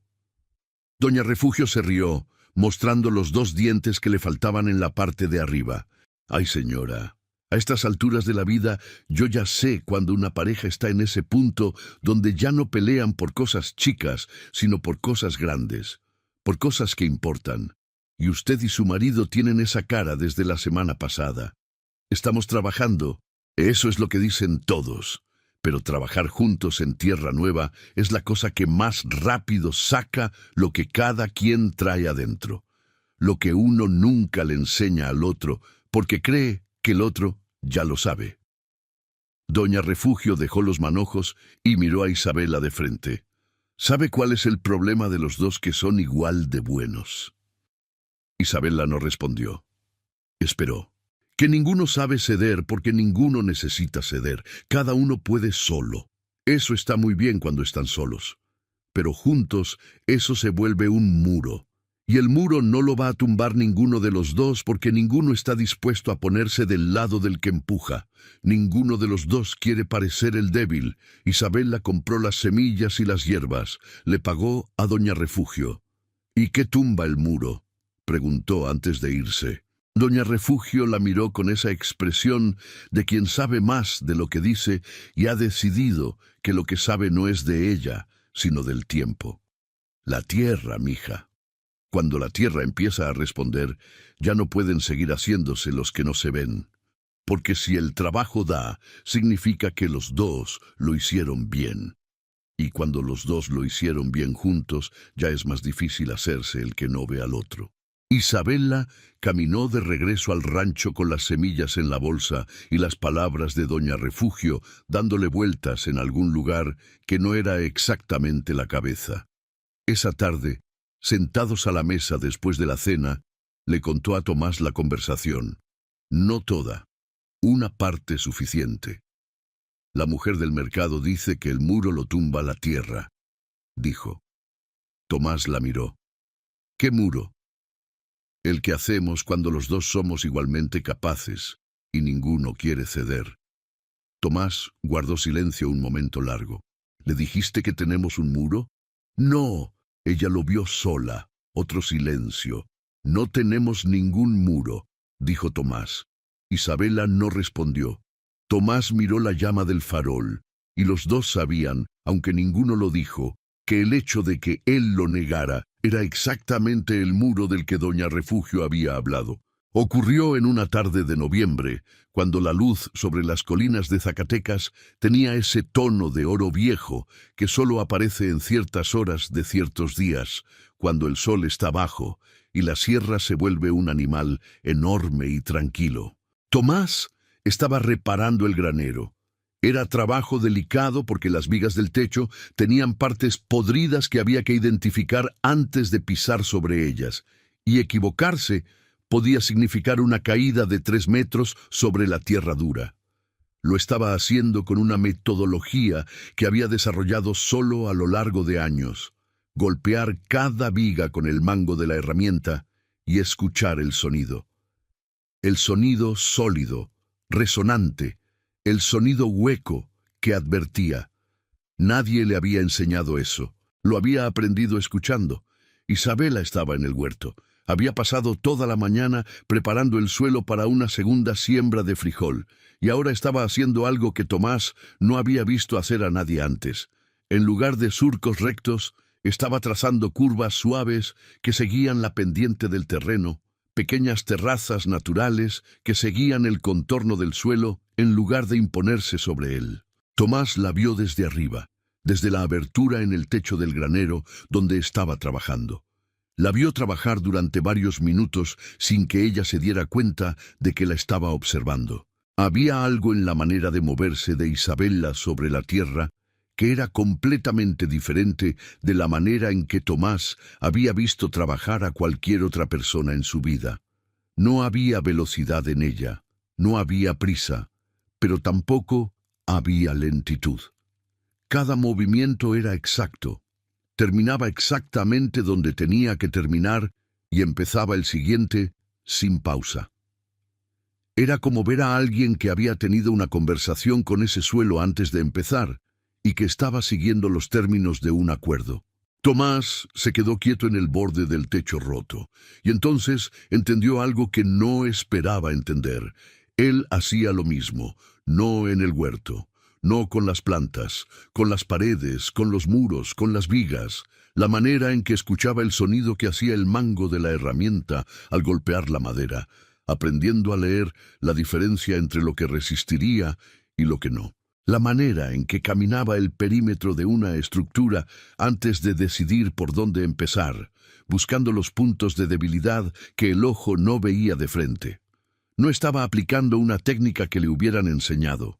Doña Refugio se rió, mostrando los 2 dientes que le faltaban en la parte de arriba. «Ay, señora, a estas alturas de la vida yo ya sé cuando una pareja está en ese punto donde ya no pelean por cosas chicas, sino por cosas grandes, por cosas que importan. Y usted y su marido tienen esa cara desde la semana pasada. Estamos trabajando, eso es lo que dicen todos. Pero trabajar juntos en tierra nueva es la cosa que más rápido saca lo que cada quien trae adentro. Lo que uno nunca le enseña al otro, porque cree que el otro ya lo sabe». Doña Refugio dejó los manojos y miró a Isabela de frente. «¿Sabe cuál es el problema de los dos que son igual de buenos?» Isabela no respondió. Esperó. Que ninguno sabe ceder porque ninguno necesita ceder. Cada uno puede solo. Eso está muy bien cuando están solos. Pero juntos eso se vuelve un muro. Y el muro no lo va a tumbar ninguno de los dos porque ninguno está dispuesto a ponerse del lado del que empuja. Ninguno de los dos quiere parecer el débil. Isabela compró las semillas y las hierbas. Le pagó a Doña Refugio. «¿Y qué tumba el muro?», preguntó antes de irse. Doña Refugio la miró con esa expresión de quien sabe más de lo que dice y ha decidido que lo que sabe no es de ella, sino del tiempo. «La tierra, mija». Cuando la tierra empieza a responder, ya no pueden seguir haciéndose los que no se ven. Porque si el trabajo da, significa que los dos lo hicieron bien. y cuando los dos lo hicieron bien juntos, ya es más difícil hacerse el que no ve al otro. Isabela caminó de regreso al rancho con las semillas en la bolsa y las palabras de Doña Refugio dándole vueltas en algún lugar que no era exactamente la cabeza. Esa tarde, sentados a la mesa después de la cena, le contó a Tomás la conversación. No toda, una parte suficiente. La mujer del mercado dice que el muro lo tumba la tierra, dijo. Tomás la miró. ¿Qué muro? El que hacemos cuando los dos somos igualmente capaces y ninguno quiere ceder. Tomás guardó silencio un momento largo. ¿Le dijiste que tenemos un muro? No, ella lo vio sola. Otro silencio. No tenemos ningún muro, dijo Tomás. Isabela no respondió. Tomás miró la llama del farol, y los dos sabían, aunque ninguno lo dijo, que el hecho de que él lo negara era exactamente el muro del que Doña Refugio había hablado. Ocurrió en una tarde de noviembre, cuando la luz sobre las colinas de Zacatecas tenía ese tono de oro viejo que solo aparece en ciertas horas de ciertos días, cuando el sol está bajo y la sierra se vuelve un animal enorme y tranquilo. Tomás estaba reparando el granero. Era trabajo delicado porque las vigas del techo tenían partes podridas que había que identificar antes de pisar sobre ellas, y equivocarse podía significar una caída de 3 metros sobre la tierra dura. Lo estaba haciendo con una metodología que había desarrollado solo a lo largo de años. Golpear cada viga con el mango de la herramienta y escuchar el sonido. El sonido sólido, resonante, el sonido hueco que advertía. Nadie le había enseñado eso. Lo había aprendido escuchando. Isabela estaba en el huerto. Había pasado toda la mañana preparando el suelo para una segunda siembra de frijol, y ahora estaba haciendo algo que Tomás no había visto hacer a nadie antes. En lugar de surcos rectos, estaba trazando curvas suaves que seguían la pendiente del terreno, pequeñas terrazas naturales que seguían el contorno del suelo en lugar de imponerse sobre él. Tomás la vio desde arriba, desde la abertura en el techo del granero donde estaba trabajando. La vio trabajar durante varios minutos sin que ella se diera cuenta de que la estaba observando. Había algo en la manera de moverse de Isabela sobre la tierra que era completamente diferente de la manera en que Tomás había visto trabajar a cualquier otra persona en su vida. No había velocidad en ella, no había prisa, pero tampoco había lentitud. Cada movimiento era exacto. Terminaba exactamente donde tenía que terminar y empezaba el siguiente sin pausa. Era como ver a alguien que había tenido una conversación con ese suelo antes de empezar y que estaba siguiendo los términos de un acuerdo. Tomás se quedó quieto en el borde del techo roto, y entonces entendió algo que no esperaba entender. Él hacía lo mismo, no en el huerto. No con las plantas, con las paredes, con los muros, con las vigas, la manera en que escuchaba el sonido que hacía el mango de la herramienta al golpear la madera, aprendiendo a leer la diferencia entre lo que resistiría y lo que no. La manera en que caminaba el perímetro de una estructura antes de decidir por dónde empezar, buscando los puntos de debilidad que el ojo no veía de frente. No estaba aplicando una técnica que le hubieran enseñado.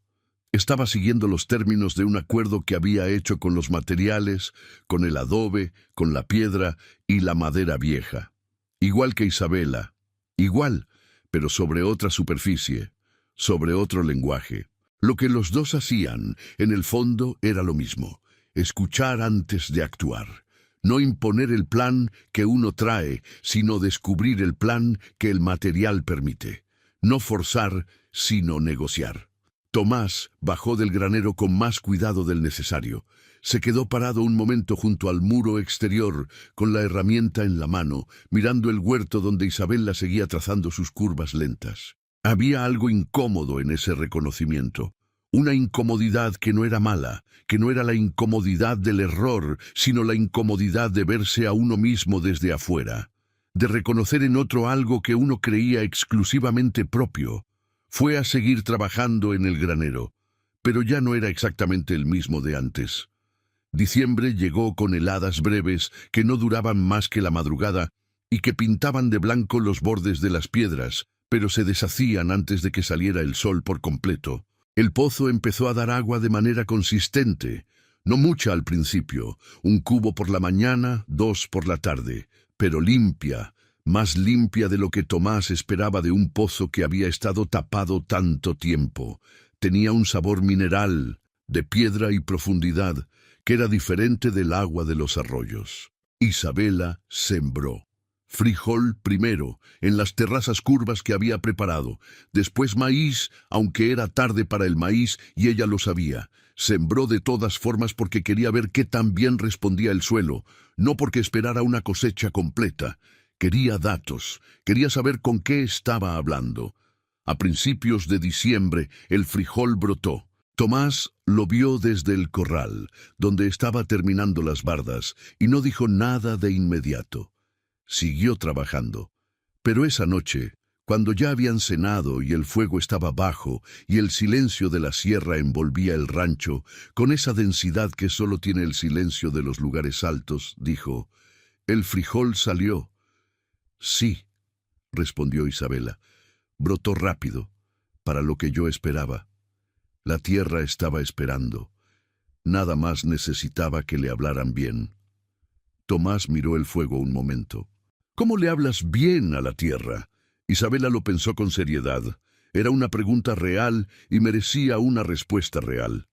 Estaba siguiendo los términos de un acuerdo que había hecho con los materiales, con el adobe, con la piedra y la madera vieja. Igual que Isabela. Igual, pero sobre otra superficie, sobre otro lenguaje. Lo que los dos hacían, en el fondo, era lo mismo. Escuchar antes de actuar. No imponer el plan que uno trae, sino descubrir el plan que el material permite. No forzar, sino negociar. Tomás bajó del granero con más cuidado del necesario. Se quedó parado un momento junto al muro exterior, con la herramienta en la mano, mirando el huerto donde Isabela seguía trazando sus curvas lentas. Había algo incómodo en ese reconocimiento. Una incomodidad que no era mala, que no era la incomodidad del error, sino la incomodidad de verse a uno mismo desde afuera, de reconocer en otro algo que uno creía exclusivamente propio. Fue a seguir trabajando en el granero, pero ya no era exactamente el mismo de antes. Diciembre llegó con heladas breves que no duraban más que la madrugada y que pintaban de blanco los bordes de las piedras, pero se deshacían antes de que saliera el sol por completo. El pozo empezó a dar agua de manera consistente, no mucha al principio, 1 cubo por la mañana, 2 por la tarde, pero limpia, más limpia de lo que Tomás esperaba de un pozo que había estado tapado tanto tiempo. Tenía un sabor mineral, de piedra y profundidad, que era diferente del agua de los arroyos. Isabela sembró. Frijol primero, en las terrazas curvas que había preparado. Después maíz, aunque era tarde para el maíz y ella lo sabía. Sembró de todas formas porque quería ver qué tan bien respondía el suelo, no porque esperara una cosecha completa. Quería datos, quería saber con qué estaba hablando. A principios de diciembre, el frijol brotó. Tomás lo vio desde el corral, donde estaba terminando las bardas, y no dijo nada de inmediato. Siguió trabajando. Pero esa noche, cuando ya habían cenado y el fuego estaba bajo y el silencio de la sierra envolvía el rancho, con esa densidad que solo tiene el silencio de los lugares altos, dijo: «El frijol salió». «Sí», respondió Isabela. «Brotó rápido, para lo que yo esperaba. La tierra estaba esperando. Nada más necesitaba que le hablaran bien». Tomás miró el fuego un momento. «¿Cómo le hablas bien a la tierra?». Isabela lo pensó con seriedad. Era una pregunta real y merecía una respuesta real.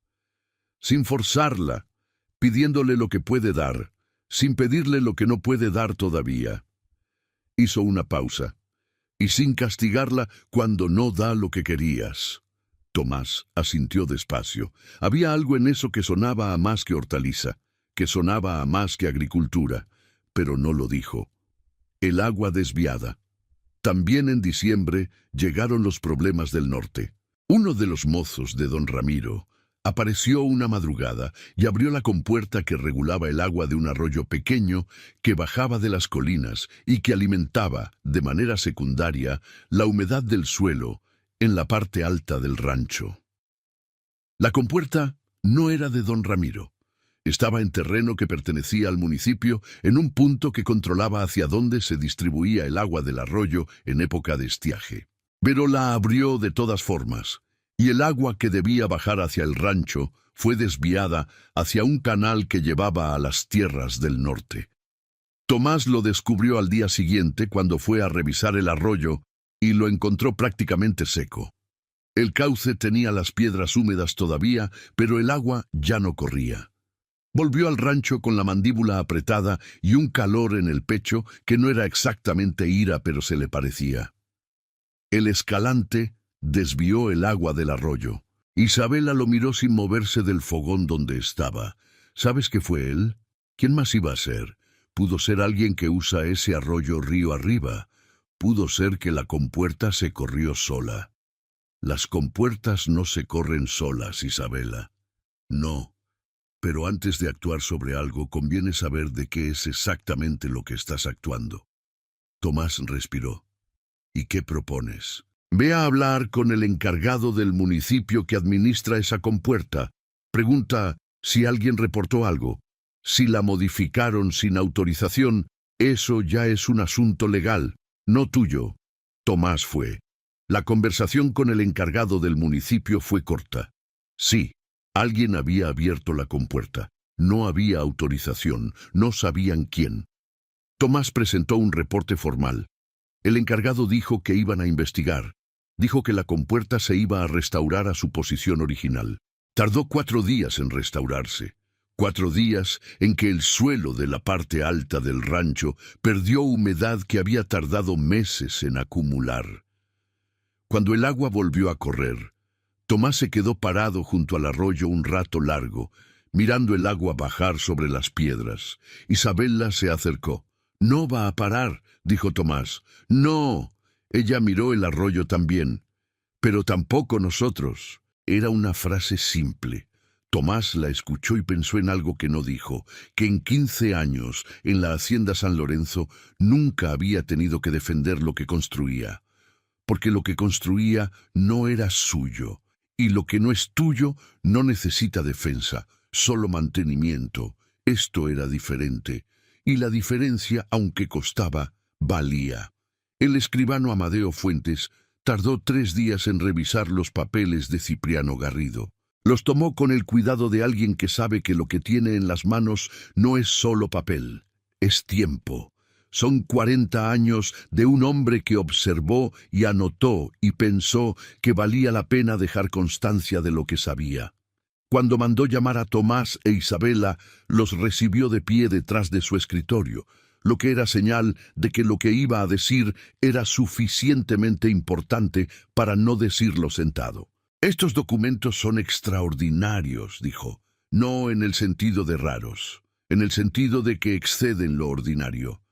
Sin forzarla, pidiéndole lo que puede dar, sin pedirle lo que no puede dar todavía. Hizo una pausa. «Y sin castigarla cuando no da lo que querías». Tomás asintió despacio. Había algo en eso que sonaba a más que hortaliza, que sonaba a más que agricultura, pero no lo dijo. El agua desviada. También en diciembre llegaron los problemas del norte. Uno de los mozos de don Ramiro apareció una madrugada y abrió la compuerta que regulaba el agua de un arroyo pequeño que bajaba de las colinas y que alimentaba, de manera secundaria, la humedad del suelo en la parte alta del rancho. La compuerta no era de don Ramiro. Estaba en terreno que pertenecía al municipio, en un punto que controlaba hacia dónde se distribuía el agua del arroyo en época de estiaje. Pero la abrió de todas formas, y el agua que debía bajar hacia el rancho fue desviada hacia un canal que llevaba a las tierras del norte. Tomás lo descubrió al día siguiente cuando fue a revisar el arroyo y lo encontró prácticamente seco. El cauce tenía las piedras húmedas todavía, pero el agua ya no corría. Volvió al rancho con la mandíbula apretada y un calor en el pecho que no era exactamente ira, pero se le parecía. El escalante desvió el agua del arroyo. Isabela lo miró sin moverse del fogón donde estaba. ¿Sabes qué fue él? ¿Quién más iba a ser? Pudo ser alguien que usa ese arroyo río arriba. Pudo ser que la compuerta se corrió sola. Las compuertas no se corren solas, Isabela. No. Pero antes de actuar sobre algo, conviene saber de qué es exactamente lo que estás actuando. Tomás respiró. ¿Y qué propones? Ve a hablar con el encargado del municipio que administra esa compuerta. Pregunta si alguien reportó algo. Si la modificaron sin autorización, eso ya es un asunto legal, no tuyo. Tomás fue. La conversación con el encargado del municipio fue corta. Sí. Alguien había abierto la compuerta. No había autorización. No sabían quién. Tomás presentó un reporte formal. El encargado dijo que iban a investigar. Dijo que la compuerta se iba a restaurar a su posición original. Tardó 4 días en restaurarse. 4 días en que el suelo de la parte alta del rancho perdió humedad que había tardado meses en acumular. Cuando el agua volvió a correr, Tomás se quedó parado junto al arroyo un rato largo, mirando el agua bajar sobre las piedras. Isabela se acercó. «No va a parar», dijo Tomás. «No». Ella miró el arroyo también. «Pero tampoco nosotros». Era una frase simple. Tomás la escuchó y pensó en algo que no dijo, que en 15 años, en la hacienda San Lorenzo, nunca había tenido que defender lo que construía. Porque lo que construía no era suyo. Y lo que no es tuyo no necesita defensa. solo mantenimiento. Esto era diferente, y la diferencia, aunque costaba, valía. El escribano Amadeo Fuentes tardó 3 días en revisar los papeles de Cipriano Garrido. Los tomó con el cuidado de alguien que sabe que lo que tiene en las manos no es solo papel, es tiempo. Son 40 años de un hombre que observó y anotó y pensó que valía la pena dejar constancia de lo que sabía. Cuando mandó llamar a Tomás e Isabela, los recibió de pie detrás de su escritorio, lo que era señal de que lo que iba a decir era suficientemente importante para no decirlo sentado. «Estos documentos son extraordinarios», dijo, «no en el sentido de raros, en el sentido de que exceden lo ordinario».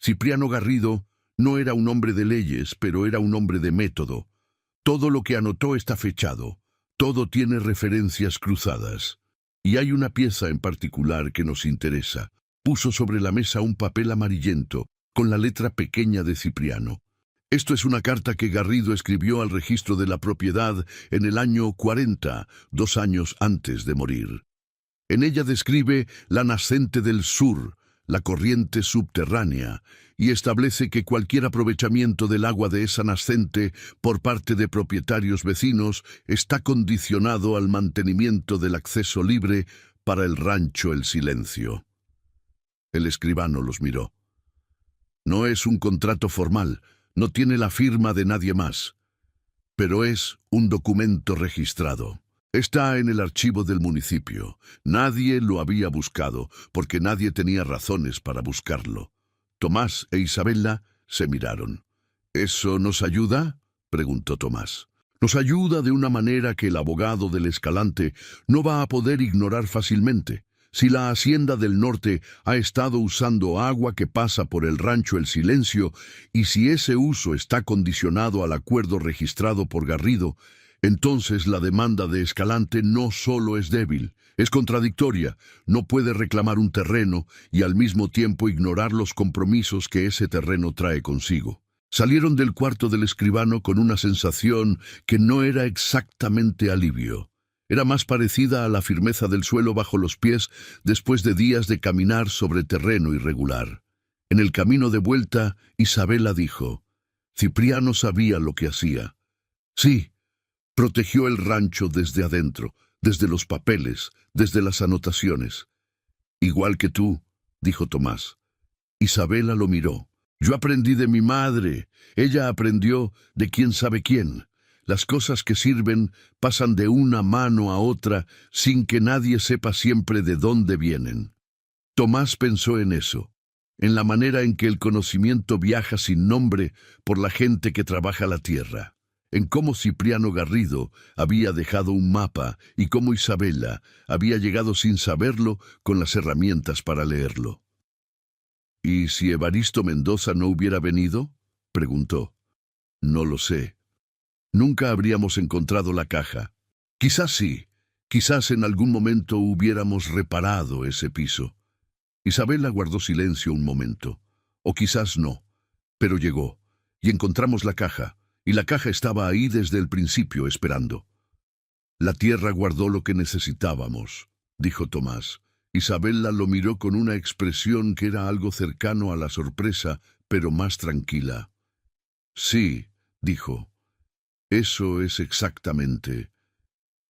Cipriano Garrido no era un hombre de leyes, pero era un hombre de método. Todo lo que anotó está fechado, todo tiene referencias cruzadas. Y hay una pieza en particular que nos interesa. Puso sobre la mesa un papel amarillento, con la letra pequeña de Cipriano. Esto es una carta que Garrido escribió al registro de la propiedad en el año 40, 2 años antes de morir. En ella describe la naciente del sur, la corriente subterránea, y establece que cualquier aprovechamiento del agua de esa naciente por parte de propietarios vecinos está condicionado al mantenimiento del acceso libre para el rancho El Silencio. El escribano los miró. No es un contrato formal, no tiene la firma de nadie más, pero es un documento registrado. Está en el archivo del municipio. Nadie lo había buscado, porque nadie tenía razones para buscarlo. Tomás e Isabela se miraron. ¿Eso nos ayuda?, preguntó Tomás. Nos ayuda de una manera que el abogado del Escalante no va a poder ignorar fácilmente. Si la Hacienda del Norte ha estado usando agua que pasa por el rancho El Silencio, y si ese uso está condicionado al acuerdo registrado por Garrido, entonces la demanda de Escalante no solo es débil, es contradictoria. No puede reclamar un terreno y al mismo tiempo ignorar los compromisos que ese terreno trae consigo. Salieron del cuarto del escribano con una sensación que no era exactamente alivio. Era más parecida a la firmeza del suelo bajo los pies después de días de caminar sobre terreno irregular. En el camino de vuelta, Isabela dijo: «Cipriano sabía lo que hacía». «Sí, protegió el rancho desde adentro, desde los papeles, desde las anotaciones». «Igual que tú», dijo Tomás. Isabela lo miró. «Yo aprendí de mi madre, ella aprendió de quién sabe quién. Las cosas que sirven pasan de una mano a otra sin que nadie sepa siempre de dónde vienen». Tomás pensó en eso, en la manera en que el conocimiento viaja sin nombre por la gente que trabaja la tierra, en cómo Cipriano Garrido había dejado un mapa y cómo Isabela había llegado sin saberlo con las herramientas para leerlo. «¿Y si Evaristo Mendoza no hubiera venido?», preguntó. «No lo sé. Nunca habríamos encontrado la caja. Quizás sí, quizás en algún momento hubiéramos reparado ese piso». Isabela guardó silencio un momento. «O quizás no, pero llegó, y encontramos la caja, y la caja estaba ahí desde el principio esperando». «La tierra guardó lo que necesitábamos», dijo Tomás. Isabela lo miró con una expresión que era algo cercano a la sorpresa, pero más tranquila. «Sí», dijo. «Eso es exactamente.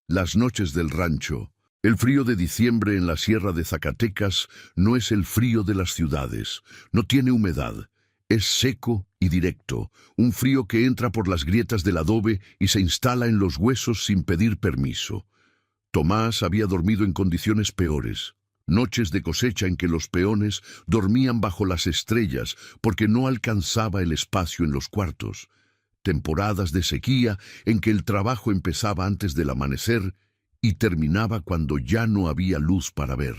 Las noches del rancho, el frío de diciembre en la sierra de Zacatecas no es el frío de las ciudades, no tiene humedad, es seco y directo, un frío que entra por las grietas del adobe y se instala en los huesos sin pedir permiso». Tomás había dormido en condiciones peores. Noches de cosecha en que los peones dormían bajo las estrellas porque no alcanzaba el espacio en los cuartos. Temporadas de sequía en que el trabajo empezaba antes del amanecer y terminaba cuando ya no había luz para ver.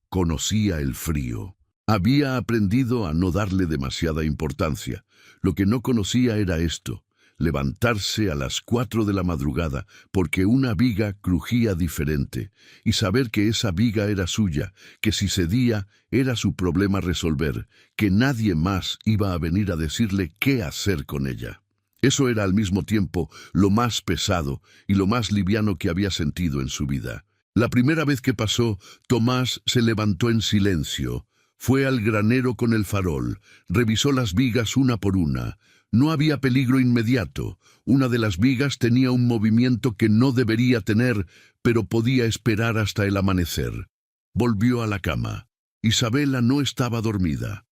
Conocía el frío. Había aprendido a no darle demasiada importancia. Lo que no conocía era esto: levantarse a las 4 de la madrugada porque una viga crujía diferente, y saber que esa viga era suya, que si cedía era su problema resolver, que nadie más iba a venir a decirle qué hacer con ella. Eso era al mismo tiempo lo más pesado y lo más liviano que había sentido en su vida. La primera vez que pasó, Tomás se levantó en silencio. Fue al granero con el farol, revisó las vigas una por una. No había peligro inmediato. Una de las vigas tenía un movimiento que no debería tener, pero podía esperar hasta el amanecer. Volvió a la cama. Isabela no estaba dormida.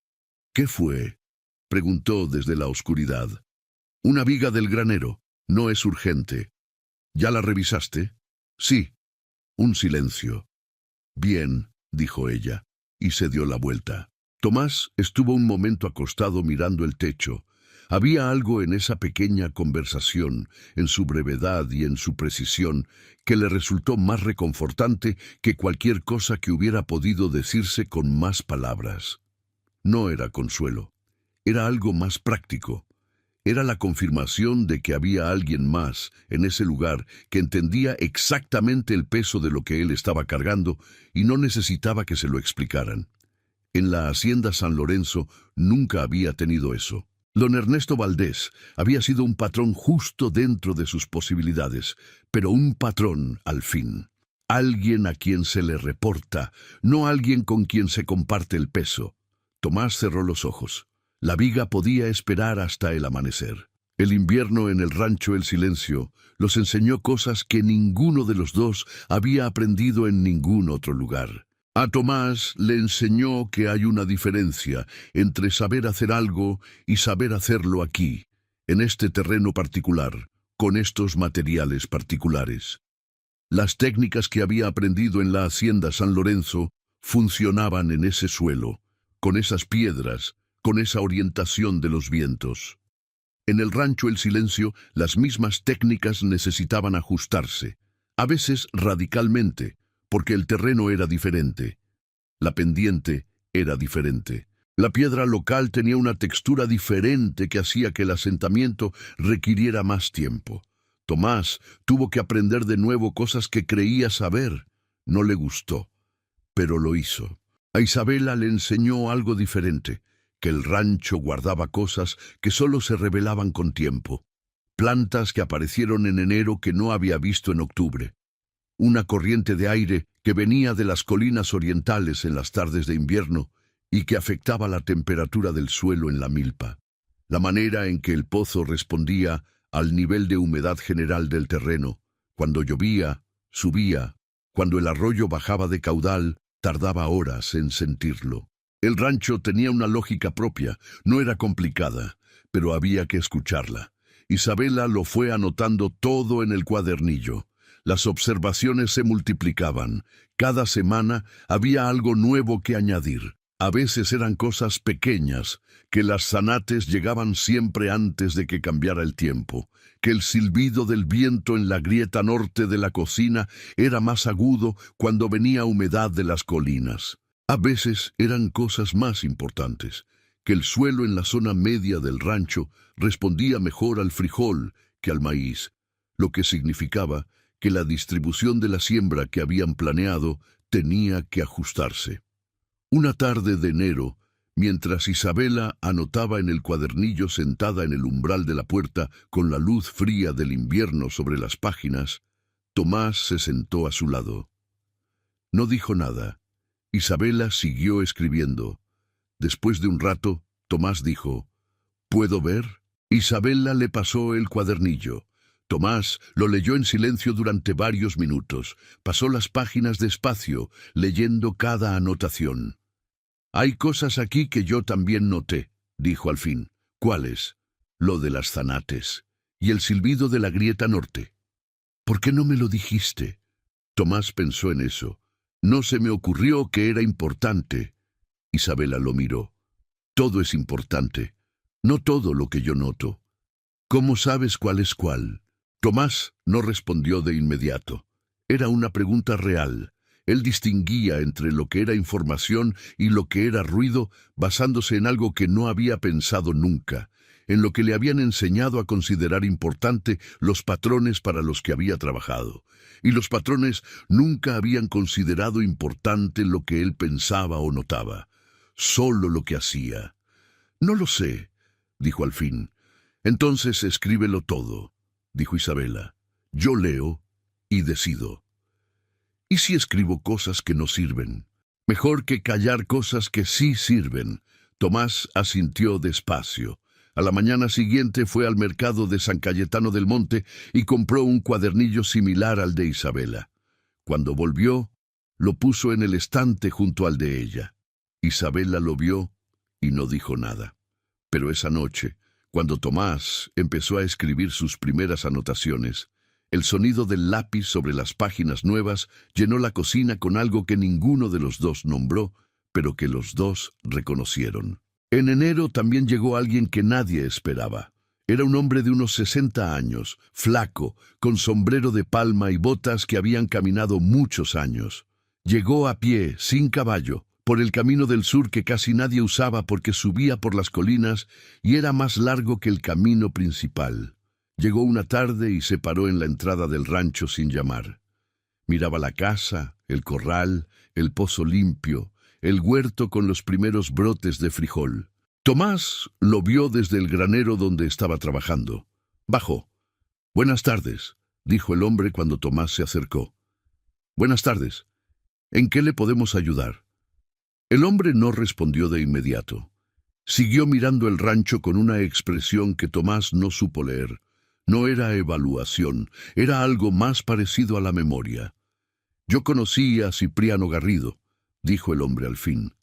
¿Qué fue?, preguntó desde la oscuridad. Una viga del granero. No es urgente. ¿Ya la revisaste? Sí. Un silencio. Bien, dijo ella, y se dio la vuelta. Tomás estuvo un momento acostado mirando el techo. Había algo en esa pequeña conversación, en su brevedad y en su precisión, que le resultó más reconfortante que cualquier cosa que hubiera podido decirse con más palabras. No era consuelo. Era algo más práctico. Era la confirmación de que había alguien más en ese lugar que entendía exactamente el peso de lo que él estaba cargando y no necesitaba que se lo explicaran. En la hacienda San Lorenzo nunca había tenido eso. Don Ernesto Valdés había sido un patrón justo dentro de sus posibilidades, pero un patrón al fin. Alguien a quien se le reporta, no alguien con quien se comparte el peso. Tomás cerró los ojos. La viga podía esperar hasta el amanecer. El invierno en el rancho El Silencio los enseñó cosas que ninguno de los dos había aprendido en ningún otro lugar. A Tomás le enseñó que hay una diferencia entre saber hacer algo y saber hacerlo aquí, en este terreno particular, con estos materiales particulares. Las técnicas que había aprendido en la hacienda San Lorenzo funcionaban en ese suelo, con esas piedras, con esa orientación de los vientos. En el rancho El Silencio, las mismas técnicas necesitaban ajustarse, a veces radicalmente, porque el terreno era diferente. La pendiente era diferente. La piedra local tenía una textura diferente que hacía que el asentamiento requiriera más tiempo. Tomás tuvo que aprender de nuevo cosas que creía saber. No le gustó, pero lo hizo. A Isabela le enseñó algo diferente, que el rancho guardaba cosas que solo se revelaban con tiempo. Plantas que aparecieron en enero que no había visto en octubre. Una corriente de aire que venía de las colinas orientales en las tardes de invierno y que afectaba la temperatura del suelo en la milpa. La manera en que el pozo respondía al nivel de humedad general del terreno. Cuando llovía, subía. Cuando el arroyo bajaba de caudal, tardaba horas en sentirlo. El rancho tenía una lógica propia, no era complicada, pero había que escucharla. Isabela lo fue anotando todo en el cuadernillo. Las observaciones se multiplicaban. Cada semana había algo nuevo que añadir. A veces eran cosas pequeñas, que las zanates llegaban siempre antes de que cambiara el tiempo, que el silbido del viento en la grieta norte de la cocina era más agudo cuando venía humedad de las colinas. A veces eran cosas más importantes, que el suelo en la zona media del rancho respondía mejor al frijol que al maíz, lo que significaba que la distribución de la siembra que habían planeado tenía que ajustarse. Una tarde de enero, mientras Isabela anotaba en el cuadernillo sentada en el umbral de la puerta con la luz fría del invierno sobre las páginas, Tomás se sentó a su lado. No dijo nada. Isabela siguió escribiendo. Después de un rato, Tomás dijo, ¿puedo ver? Isabela le pasó el cuadernillo. Tomás lo leyó en silencio durante varios minutos. Pasó las páginas despacio, leyendo cada anotación. Hay cosas aquí que yo también noté, dijo al fin. ¿Cuáles? Lo de las zanates y el silbido de la grieta norte. ¿Por qué no me lo dijiste? Tomás pensó en eso. No se me ocurrió que era importante. Isabela lo miró. Todo es importante. No todo lo que yo noto. ¿Cómo sabes cuál es cuál? Tomás no respondió de inmediato. Era una pregunta real. Él distinguía entre lo que era información y lo que era ruido, basándose en algo que no había pensado nunca, en lo que le habían enseñado a considerar importante los patrones para los que había trabajado. Y los patrones nunca habían considerado importante lo que él pensaba o notaba, solo lo que hacía. No lo sé, dijo al fin. Entonces escríbelo todo, dijo Isabela. Yo leo y decido. ¿Y si escribo cosas que no sirven? Mejor que callar cosas que sí sirven. Tomás asintió despacio. A la mañana siguiente fue al mercado de San Cayetano del Monte y compró un cuadernillo similar al de Isabela. Cuando volvió, lo puso en el estante junto al de ella. Isabela lo vio y no dijo nada. Pero esa noche, cuando Tomás empezó a escribir sus primeras anotaciones, el sonido del lápiz sobre las páginas nuevas llenó la cocina con algo que ninguno de los dos nombró, pero que los dos reconocieron. En enero también llegó alguien que nadie esperaba. Era un hombre de unos 60 años, flaco, con sombrero de palma y botas que habían caminado muchos años. Llegó a pie, sin caballo, por el camino del sur que casi nadie usaba porque subía por las colinas y era más largo que el camino principal. Llegó una tarde y se paró en la entrada del rancho sin llamar. Miraba la casa, el corral, el pozo limpio, el huerto con los primeros brotes de frijol. Tomás lo vio desde el granero donde estaba trabajando. Bajó. «Buenas tardes», dijo el hombre cuando Tomás se acercó. «Buenas tardes. ¿En qué le podemos ayudar?» El hombre no respondió de inmediato. Siguió mirando el rancho con una expresión que Tomás no supo leer. No era evaluación, era algo más parecido a la memoria. «Yo conocí a Cipriano Garrido», dijo el hombre al fin.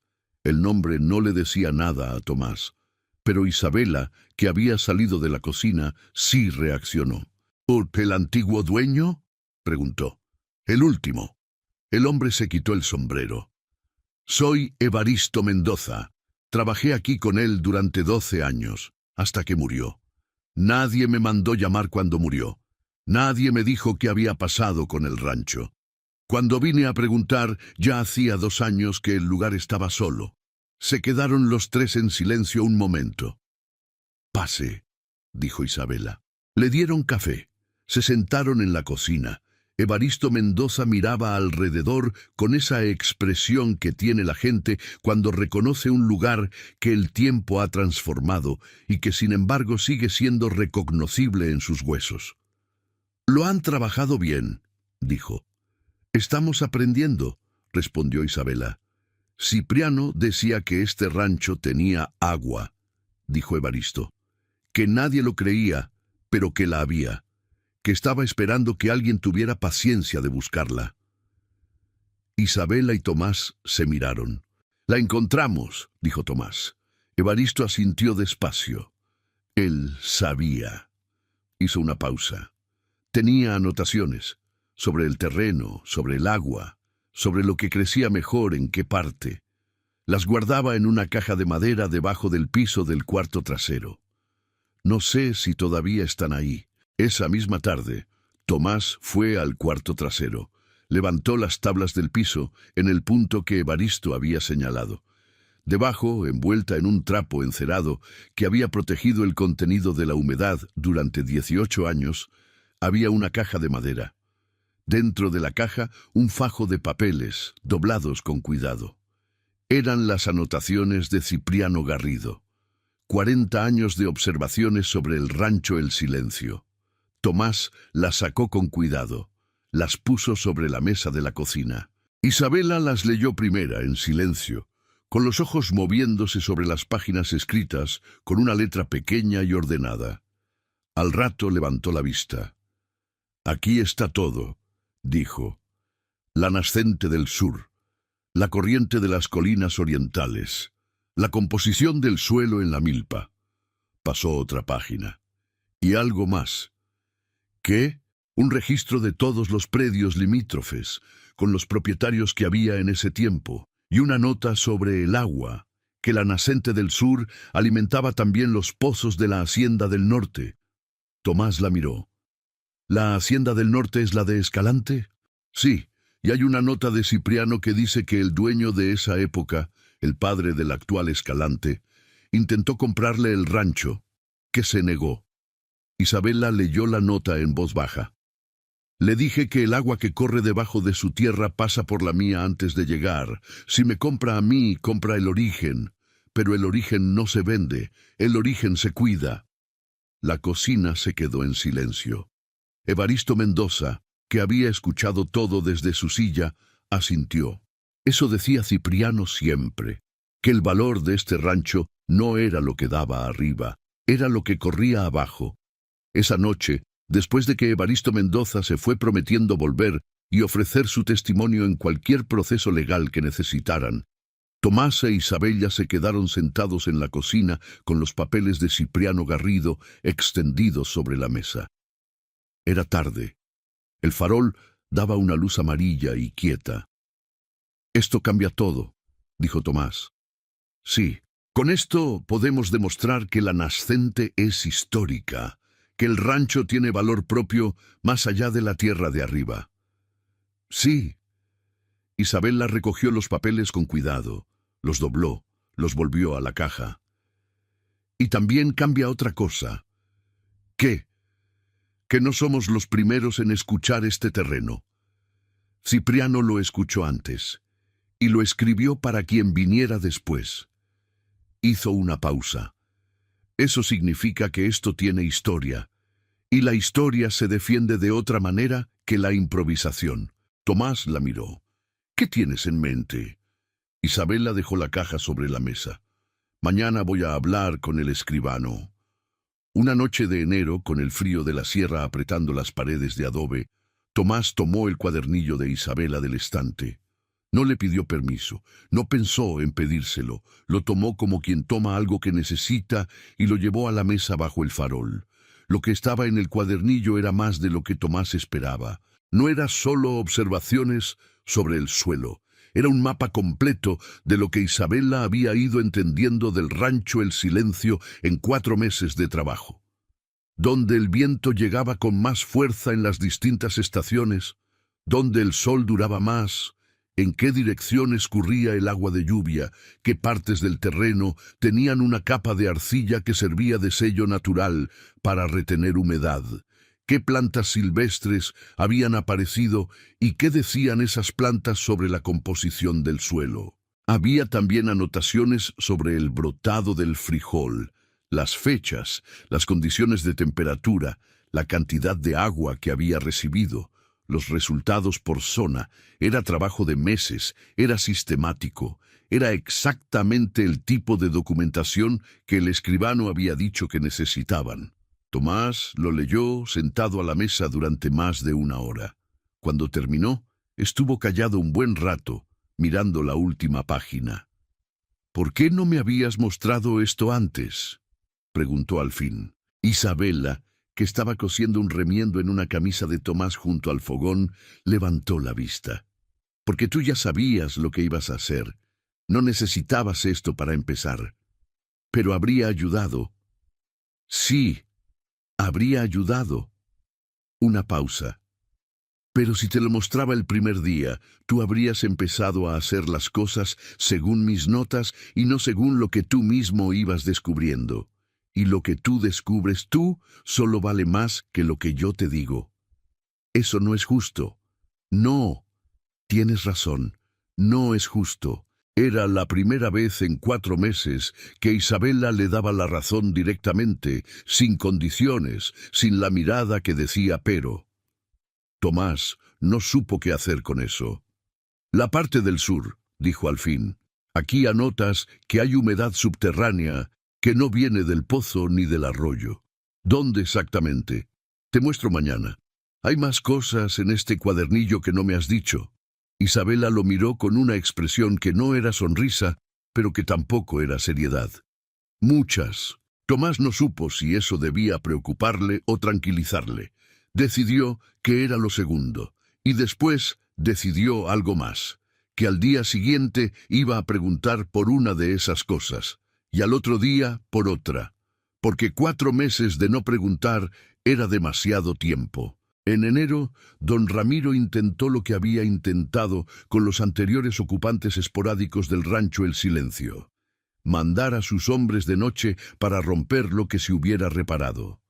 El nombre no le decía nada a Tomás, pero Isabela, que había salido de la cocina, sí reaccionó. «¿Por el antiguo dueño?», preguntó. «El último». El hombre se quitó el sombrero. «Soy Evaristo Mendoza. Trabajé aquí con él durante 12 años, hasta que murió. Nadie me mandó llamar cuando murió. Nadie me dijo qué había pasado con el rancho. Cuando vine a preguntar, ya hacía 2 años que el lugar estaba solo». Se quedaron los tres en silencio un momento. «Pase», dijo Isabela. Le dieron café. Se sentaron en la cocina. Evaristo Mendoza miraba alrededor con esa expresión que tiene la gente cuando reconoce un lugar que el tiempo ha transformado y que sin embargo sigue siendo recognoscible en sus huesos. «Lo han trabajado bien», dijo. «Estamos aprendiendo», respondió Isabela. «Cipriano decía que este rancho tenía agua», dijo Evaristo. «Que nadie lo creía, pero que la había. Que estaba esperando que alguien tuviera paciencia de buscarla». Isabela y Tomás se miraron. «La encontramos», dijo Tomás. Evaristo asintió despacio. Él sabía. Hizo una pausa. Tenía anotaciones sobre el terreno, sobre el agua, sobre lo que crecía mejor en qué parte. Las guardaba en una caja de madera debajo del piso del cuarto trasero. No sé si todavía están ahí. Esa misma tarde, Tomás fue al cuarto trasero. Levantó las tablas del piso en el punto que Evaristo había señalado. Debajo, envuelta en un trapo encerado que había protegido el contenido de la humedad durante 18 años, había una caja de madera. Dentro de la caja, un fajo de papeles, doblados con cuidado. Eran las anotaciones de Cipriano Garrido. 40 años de observaciones sobre el rancho El Silencio. Tomás las sacó con cuidado. Las puso sobre la mesa de la cocina. Isabela las leyó primera, en silencio, con los ojos moviéndose sobre las páginas escritas con una letra pequeña y ordenada. Al rato levantó la vista. «Aquí está todo», dijo. «La nascente del sur, la corriente de las colinas orientales, la composición del suelo en la milpa». Pasó otra página. «Y algo más». «¿Qué?» «Un registro de todos los predios limítrofes, con los propietarios que había en ese tiempo, y una nota sobre el agua, que la nascente del sur alimentaba también los pozos de la hacienda del norte». Tomás la miró. «¿La hacienda del norte es la de Escalante?» «Sí, y hay una nota de Cipriano que dice que el dueño de esa época, el padre del actual Escalante, intentó comprarle el rancho, que se negó». Isabela leyó la nota en voz baja. «Le dije que el agua que corre debajo de su tierra pasa por la mía antes de llegar. Si me compra a mí, compra el origen. Pero el origen no se vende, el origen se cuida». La cocina se quedó en silencio. Evaristo Mendoza, que había escuchado todo desde su silla, asintió. Eso decía Cipriano siempre, que el valor de este rancho no era lo que daba arriba, era lo que corría abajo. Esa noche, después de que Evaristo Mendoza se fue prometiendo volver y ofrecer su testimonio en cualquier proceso legal que necesitaran, Tomás e Isabella se quedaron sentados en la cocina con los papeles de Cipriano Garrido extendidos sobre la mesa. Era tarde. El farol daba una luz amarilla y quieta. «Esto cambia todo», dijo Tomás. «Sí, con esto podemos demostrar que la nascente es histórica, que el rancho tiene valor propio más allá de la tierra de arriba». «Sí». Isabella recogió los papeles con cuidado, los dobló, los volvió a la caja. «Y también cambia otra cosa». «¿Qué?» «Que no somos los primeros en escuchar este terreno. Cipriano lo escuchó antes, y lo escribió para quien viniera después». Hizo una pausa. «Eso significa que esto tiene historia, y la historia se defiende de otra manera que la improvisación». Tomás la miró. «¿Qué tienes en mente?» Isabella dejó la caja sobre la mesa. «Mañana voy a hablar con el escribano». Una noche de enero, con el frío de la sierra apretando las paredes de adobe, Tomás tomó el cuadernillo de Isabella del estante. No le pidió permiso, no pensó en pedírselo, lo tomó como quien toma algo que necesita y lo llevó a la mesa bajo el farol. Lo que estaba en el cuadernillo era más de lo que Tomás esperaba. No era solo observaciones sobre el suelo, era un mapa completo de lo que Isabella había ido entendiendo del rancho El Silencio en 4 meses de trabajo. Donde el viento llegaba con más fuerza en las distintas estaciones, donde el sol duraba más, en qué dirección escurría el agua de lluvia, qué partes del terreno tenían una capa de arcilla que servía de sello natural para retener humedad, qué plantas silvestres habían aparecido y qué decían esas plantas sobre la composición del suelo. Había también anotaciones sobre el brotado del frijol, las fechas, las condiciones de temperatura, la cantidad de agua que había recibido, los resultados por zona. Era trabajo de meses, era sistemático, era exactamente el tipo de documentación que el escribano había dicho que necesitaban. Tomás lo leyó sentado a la mesa durante más de 1 hora. Cuando terminó, estuvo callado un buen rato, mirando la última página. «¿Por qué no me habías mostrado esto antes?», preguntó al fin. Isabella, que estaba cosiendo un remiendo en una camisa de Tomás junto al fogón, levantó la vista. «Porque tú ya sabías lo que ibas a hacer. No necesitabas esto para empezar. Pero habría ayudado». «Sí, habría ayudado». Una pausa. «Pero si te lo mostraba el primer día, tú habrías empezado a hacer las cosas según mis notas y no según lo que tú mismo ibas descubriendo. Y lo que tú descubres tú solo vale más que lo que yo te digo. Eso no es justo». «No, tienes razón, no es justo». Era la primera vez en 4 meses que Isabella le daba la razón directamente, sin condiciones, sin la mirada que decía pero. Tomás no supo qué hacer con eso. «La parte del sur», dijo al fin. «Aquí anotas que hay humedad subterránea que no viene del pozo ni del arroyo». «¿Dónde exactamente?» «Te muestro mañana. Hay más cosas en este cuadernillo que no me has dicho». Isabella lo miró con una expresión que no era sonrisa, pero que tampoco era seriedad. «Muchas». Tomás no supo si eso debía preocuparle o tranquilizarle. Decidió que era lo segundo, y después decidió algo más, que al día siguiente iba a preguntar por una de esas cosas, y al otro día por otra, porque 4 meses de no preguntar era demasiado tiempo. En enero, don Ramiro intentó lo que había intentado con los anteriores ocupantes esporádicos del rancho El Silencio: mandar a sus hombres de noche para romper lo que se hubiera reparado.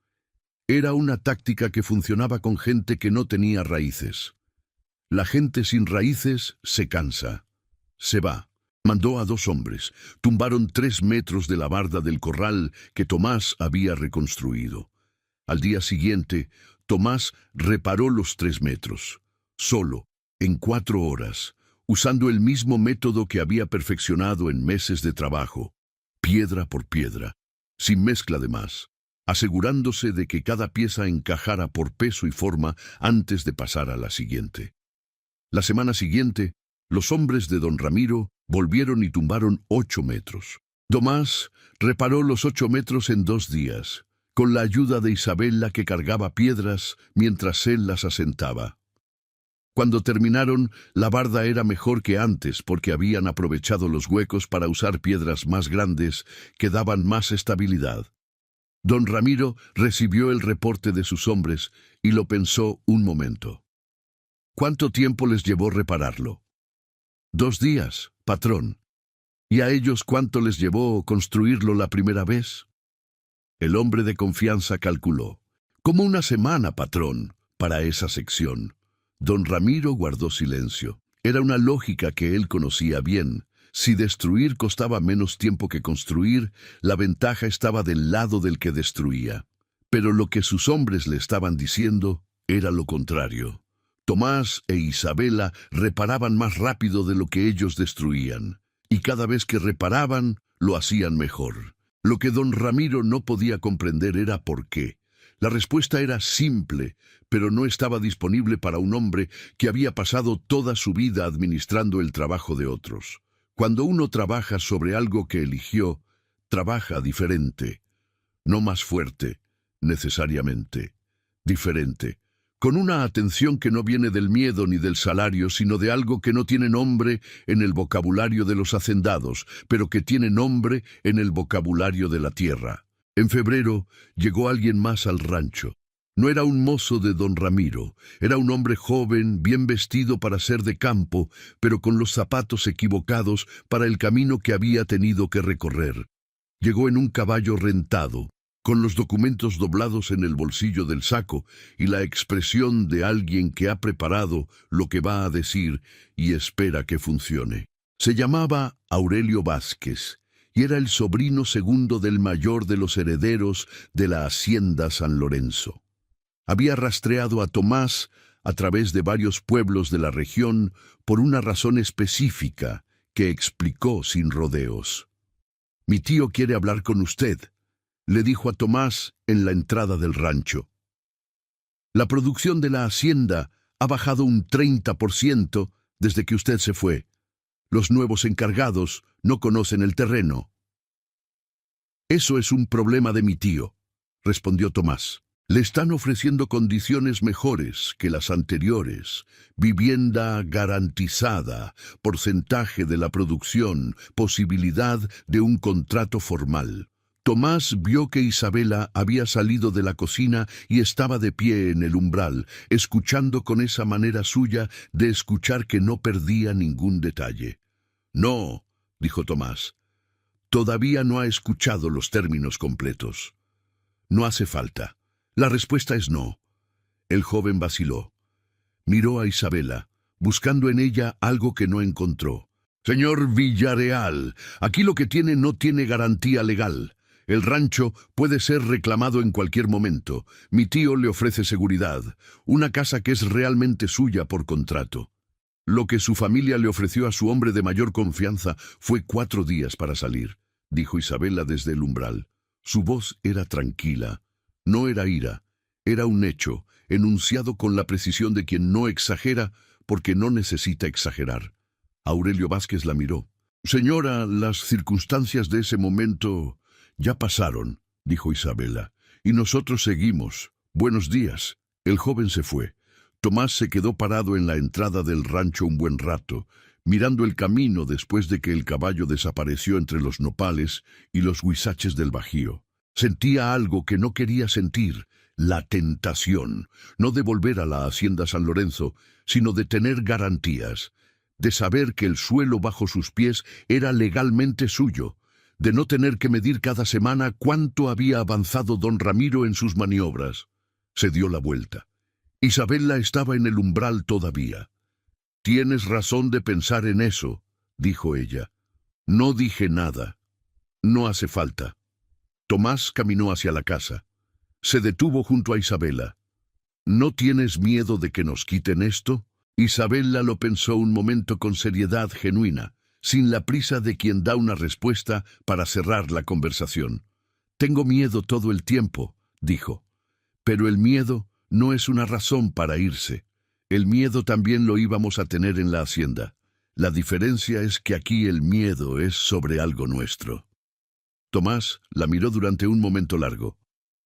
Era una táctica que funcionaba con gente que no tenía raíces. La gente sin raíces se cansa, se va. Mandó a 2 hombres, tumbaron 3 metros de la barda del corral que Tomás había reconstruido. Al día siguiente, Tomás reparó los 3 metros, solo, en 4 horas, usando el mismo método que había perfeccionado en meses de trabajo, piedra por piedra, sin mezcla de más, asegurándose de que cada pieza encajara por peso y forma antes de pasar a la siguiente. La semana siguiente, los hombres de don Ramiro volvieron y tumbaron 8 metros. Tomás reparó los 8 metros en 2 días, con la ayuda de Isabela que cargaba piedras mientras él las asentaba. Cuando terminaron, la barda era mejor que antes porque habían aprovechado los huecos para usar piedras más grandes que daban más estabilidad. Don Ramiro recibió el reporte de sus hombres y lo pensó un momento. ¿Cuánto tiempo les llevó repararlo? 2 días, patrón. ¿Y a ellos cuánto les llevó construirlo la primera vez? El hombre de confianza calculó. Como 1 semana, patrón, para esa sección. Don Ramiro guardó silencio. Era una lógica que él conocía bien. Si destruir costaba menos tiempo que construir, la ventaja estaba del lado del que destruía. Pero lo que sus hombres le estaban diciendo era lo contrario. Tomás e Isabela reparaban más rápido de lo que ellos destruían, y cada vez que reparaban, lo hacían mejor. Lo que don Ramiro no podía comprender era por qué. La respuesta era simple, pero no estaba disponible para un hombre que había pasado toda su vida administrando el trabajo de otros. Cuando uno trabaja sobre algo que eligió, trabaja diferente, no más fuerte, necesariamente, diferente, con una atención que no viene del miedo ni del salario, sino de algo que no tiene nombre en el vocabulario de los hacendados, pero que tiene nombre en el vocabulario de la tierra. En febrero llegó alguien más al rancho. No era un mozo de don Ramiro, era un hombre joven, bien vestido para ser de campo, pero con los zapatos equivocados para el camino que había tenido que recorrer. Llegó en un caballo rentado, con los documentos doblados en el bolsillo del saco y la expresión de alguien que ha preparado lo que va a decir y espera que funcione. Se llamaba Aurelio Vázquez y era el sobrino segundo del mayor de los herederos de la hacienda San Lorenzo. Había rastreado a Tomás a través de varios pueblos de la región por una razón específica que explicó sin rodeos. «Mi tío quiere hablar con usted», le dijo a Tomás en la entrada del rancho. «La producción de la hacienda ha bajado un 30% desde que usted se fue. Los nuevos encargados no conocen el terreno». «Eso es un problema de mi tío», respondió Tomás. «Le están ofreciendo condiciones mejores que las anteriores, vivienda garantizada, porcentaje de la producción, posibilidad de un contrato formal». Tomás vio que Isabela había salido de la cocina y estaba de pie en el umbral, escuchando con esa manera suya de escuchar que no perdía ningún detalle. «No», dijo Tomás, «todavía no ha escuchado los términos completos». «No hace falta. La respuesta es no». El joven vaciló. Miró a Isabela, buscando en ella algo que no encontró. «Señor Villarreal, aquí lo que tiene no tiene garantía legal. El rancho puede ser reclamado en cualquier momento. Mi tío le ofrece seguridad, una casa que es realmente suya por contrato. Lo que su familia le ofreció a su hombre de mayor confianza fue 4 días para salir», dijo Isabela desde el umbral. Su voz era tranquila. No era ira, era un hecho, enunciado con la precisión de quien no exagera porque no necesita exagerar. Aurelio Vázquez la miró. «Señora, las circunstancias de ese momento ya pasaron», dijo Isabela, «y nosotros seguimos. Buenos días». El joven se fue. Tomás se quedó parado en la entrada del rancho un buen rato, mirando el camino después de que el caballo desapareció entre los nopales y los huizaches del bajío. Sentía algo que no quería sentir, la tentación, no de volver a la hacienda San Lorenzo, sino de tener garantías, de saber que el suelo bajo sus pies era legalmente suyo, de no tener que medir cada semana cuánto había avanzado don Ramiro en sus maniobras. Se dio la vuelta. Isabela estaba en el umbral todavía. «Tienes razón de pensar en eso», dijo ella. «No dije nada. No hace falta». Tomás caminó hacia la casa. Se detuvo junto a Isabela. ¿No tienes miedo de que nos quiten esto? Isabella lo pensó un momento con seriedad genuina, sin la prisa de quien da una respuesta para cerrar la conversación. Tengo miedo todo el tiempo, dijo. Pero el miedo no es una razón para irse. El miedo también lo íbamos a tener en la hacienda. La diferencia es que aquí el miedo es sobre algo nuestro. Tomás la miró durante un momento largo.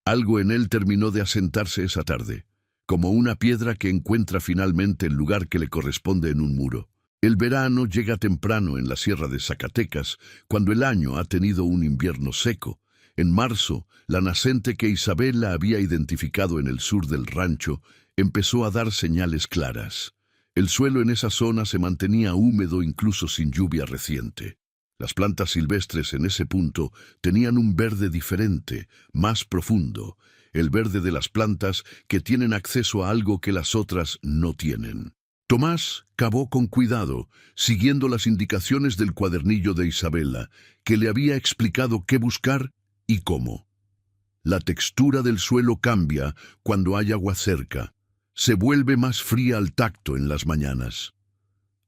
Algo en él terminó de asentarse esa tarde, como una piedra que encuentra finalmente el lugar que le corresponde en un muro. El verano llega temprano en la sierra de Zacatecas, cuando el año ha tenido un invierno seco. En marzo, la nacente que Isabella había identificado en el sur del rancho empezó a dar señales claras. El suelo en esa zona se mantenía húmedo incluso sin lluvia reciente. Las plantas silvestres en ese punto tenían un verde diferente, más profundo, el verde de las plantas que tienen acceso a algo que las otras no tienen. Tomás cavó con cuidado, siguiendo las indicaciones del cuadernillo de Isabella, que le había explicado qué buscar y cómo. La textura del suelo cambia cuando hay agua cerca. Se vuelve más fría al tacto en las mañanas.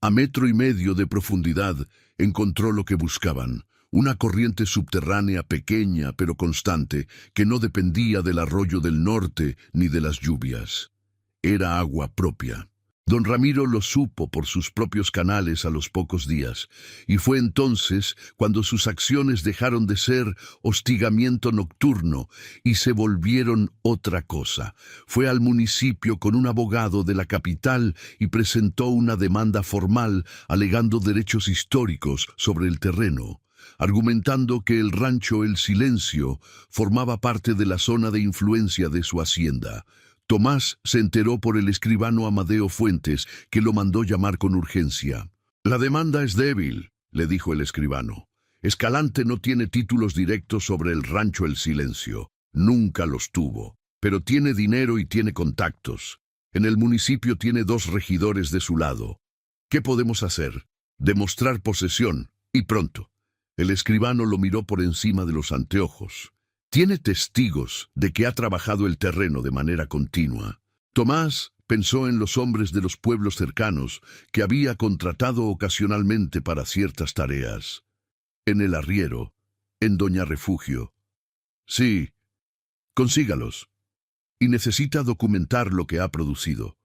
A 1,5 metros de profundidad encontró lo que buscaban, una corriente subterránea pequeña pero constante que no dependía del arroyo del norte ni de las lluvias. Era agua propia. Don Ramiro lo supo por sus propios canales a los pocos días, y fue entonces cuando sus acciones dejaron de ser hostigamiento nocturno y se volvieron otra cosa. Fue al municipio con un abogado de la capital y presentó una demanda formal alegando derechos históricos sobre el terreno, argumentando que el rancho El Silencio formaba parte de la zona de influencia de su hacienda. Tomás se enteró por el escribano Amadeo Fuentes, que lo mandó llamar con urgencia. «La demanda es débil», le dijo el escribano. «Escalante no tiene títulos directos sobre el rancho El Silencio. Nunca los tuvo. Pero tiene dinero y tiene contactos. En el municipio tiene 2 regidores de su lado. ¿Qué podemos hacer? Demostrar posesión, y pronto». El escribano lo miró por encima de los anteojos. «Tiene testigos de que ha trabajado el terreno de manera continua». Tomás pensó en los hombres de los pueblos cercanos que había contratado ocasionalmente para ciertas tareas. En el arriero, en Doña Refugio. «Sí, consígalos. Y necesita documentar lo que ha producido.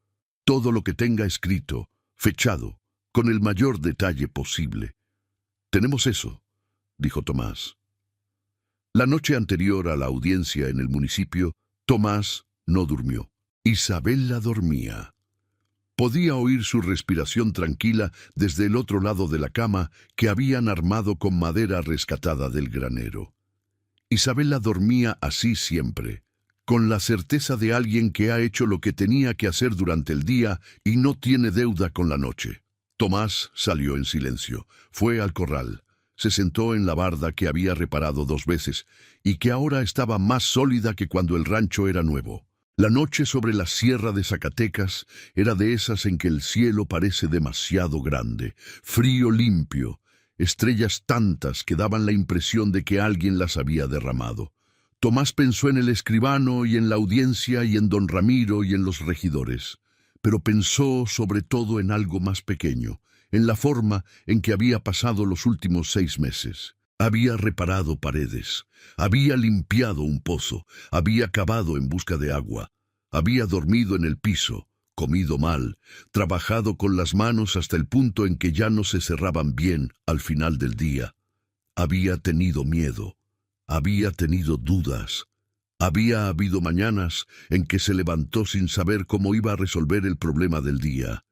Todo lo que tenga escrito, fechado, con el mayor detalle posible». «Tenemos eso», dijo Tomás. La noche anterior a la audiencia en el municipio, Tomás no durmió. Isabella dormía. Podía oír su respiración tranquila desde el otro lado de la cama que habían armado con madera rescatada del granero. Isabella dormía así siempre, con la certeza de alguien que ha hecho lo que tenía que hacer durante el día y no tiene deuda con la noche. Tomás salió en silencio, fue al corral. Se sentó en la barda que había reparado 2 veces y que ahora estaba más sólida que cuando el rancho era nuevo. La noche sobre la sierra de Zacatecas era de esas en que el cielo parece demasiado grande, frío limpio, estrellas tantas que daban la impresión de que alguien las había derramado. Tomás pensó en el escribano y en la audiencia y en don Ramiro y en los regidores, pero pensó sobre todo en algo más pequeño, en la forma en que había pasado los últimos 6 meses. Había reparado paredes, había limpiado un pozo, había cavado en busca de agua, había dormido en el piso, comido mal, trabajado con las manos hasta el punto en que ya no se cerraban bien al final del día. Había tenido miedo, había tenido dudas. Había habido mañanas en que se levantó sin saber cómo iba a resolver el problema del día.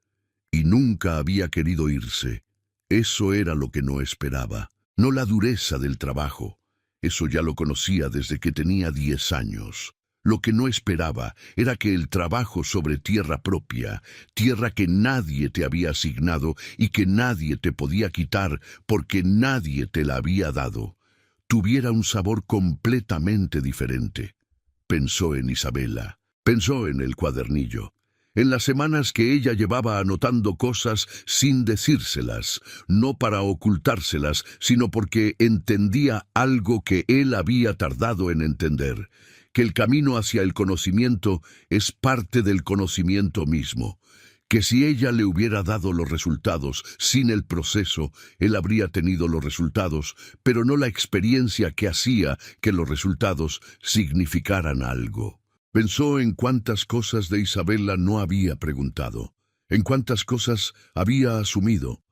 Y nunca había querido irse. Eso era lo que no esperaba. No la dureza del trabajo. Eso ya lo conocía desde que tenía 10 años. Lo que no esperaba era que el trabajo sobre tierra propia, tierra que nadie te había asignado y que nadie te podía quitar porque nadie te la había dado, tuviera un sabor completamente diferente. Pensó en Isabella, pensó en el cuadernillo, en las semanas que ella llevaba anotando cosas sin decírselas, no para ocultárselas, sino porque entendía algo que él había tardado en entender, que el camino hacia el conocimiento es parte del conocimiento mismo, que si ella le hubiera dado los resultados sin el proceso, él habría tenido los resultados, pero no la experiencia que hacía que los resultados significaran algo. Pensó en cuántas cosas de Isabela no había preguntado, en cuántas cosas había asumido,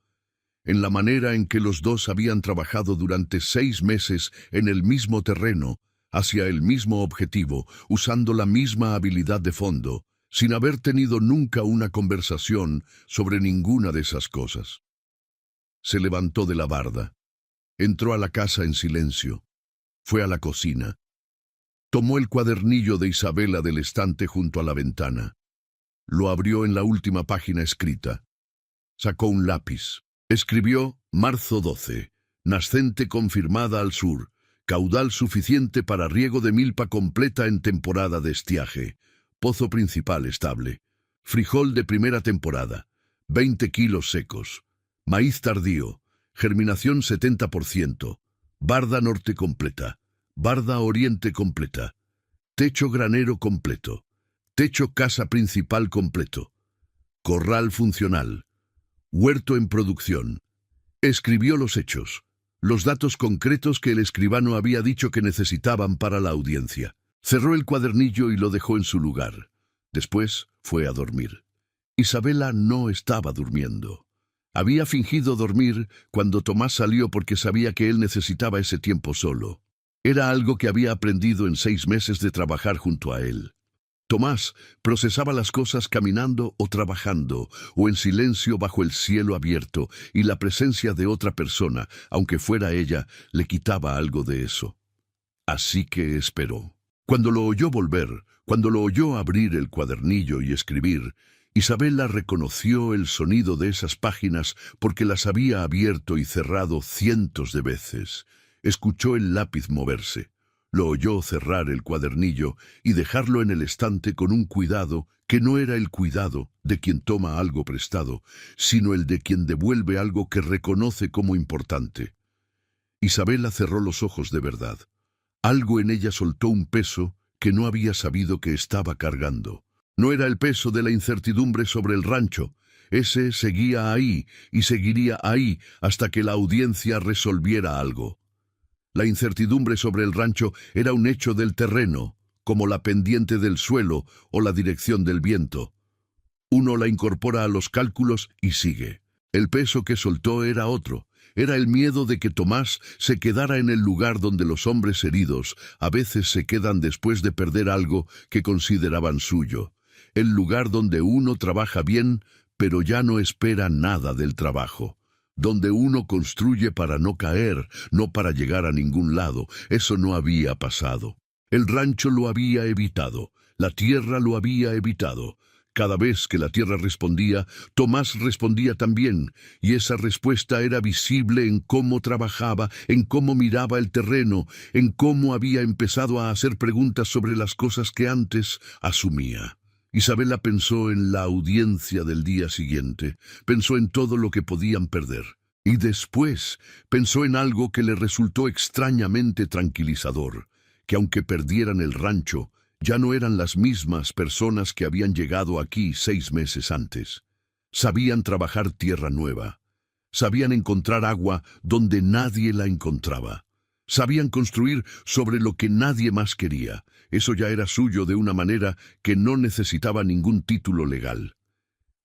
en la manera en que los dos habían trabajado durante 6 meses en el mismo terreno, hacia el mismo objetivo, usando la misma habilidad de fondo, sin haber tenido nunca una conversación sobre ninguna de esas cosas. Se levantó de la barda, entró a la casa en silencio, fue a la cocina, tomó el cuadernillo de Isabela del estante junto a la ventana, lo abrió en la última página escrita, sacó un lápiz, escribió marzo 12, nascente confirmada al sur, caudal suficiente para riego de milpa completa en temporada de estiaje, pozo principal estable, frijol de primera temporada, 20 kilos secos, maíz tardío, germinación 70%, barda norte completa, barda oriente completa, techo granero completo, techo casa principal completo, corral funcional, huerto en producción. Escribió los hechos, los datos concretos que el escribano había dicho que necesitaban para la audiencia. Cerró el cuadernillo y lo dejó en su lugar. Después fue a dormir. Isabela no estaba durmiendo. Había fingido dormir cuando Tomás salió porque sabía que él necesitaba ese tiempo solo. Era algo que había aprendido en 6 meses de trabajar junto a él. Tomás procesaba las cosas caminando o trabajando, o en silencio bajo el cielo abierto, y la presencia de otra persona, aunque fuera ella, le quitaba algo de eso. Así que esperó. Cuando lo oyó volver, cuando lo oyó abrir el cuadernillo y escribir, Isabela reconoció el sonido de esas páginas porque las había abierto y cerrado cientos de veces. Escuchó el lápiz moverse. Lo oyó cerrar el cuadernillo y dejarlo en el estante con un cuidado que no era el cuidado de quien toma algo prestado, sino el de quien devuelve algo que reconoce como importante. Isabela cerró los ojos de verdad. Algo en ella soltó un peso que no había sabido que estaba cargando. No era el peso de la incertidumbre sobre el rancho. Ese seguía ahí y seguiría ahí hasta que la audiencia resolviera algo. La incertidumbre sobre el rancho era un hecho del terreno, como la pendiente del suelo o la dirección del viento. Uno la incorpora a los cálculos y sigue. El peso que soltó era otro. Era el miedo de que Tomás se quedara en el lugar donde los hombres heridos a veces se quedan después de perder algo que consideraban suyo. El lugar donde uno trabaja bien, pero ya no espera nada del trabajo. Donde uno construye para no caer, no para llegar a ningún lado. Eso no había pasado. El rancho lo había evitado. La tierra lo había evitado. Cada vez que la tierra respondía, Tomás respondía también, y esa respuesta era visible en cómo trabajaba, en cómo miraba el terreno, en cómo había empezado a hacer preguntas sobre las cosas que antes asumía. Isabela pensó en la audiencia del día siguiente, pensó en todo lo que podían perder, y después pensó en algo que le resultó extrañamente tranquilizador, que aunque perdieran el rancho, ya no eran las mismas personas que habían llegado aquí 6 meses antes. Sabían trabajar tierra nueva. Sabían encontrar agua donde nadie la encontraba. Sabían construir sobre lo que nadie más quería. Eso ya era suyo de una manera que no necesitaba ningún título legal.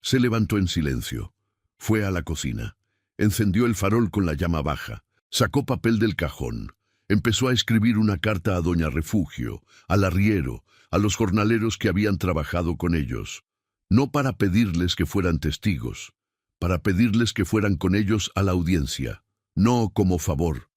Se levantó en silencio. Fue a la cocina. Encendió el farol con la llama baja. Sacó papel del cajón. Empezó a escribir una carta a Doña Refugio, al arriero, a los jornaleros que habían trabajado con ellos. No para pedirles que fueran testigos, para pedirles que fueran con ellos a la audiencia. No como favor,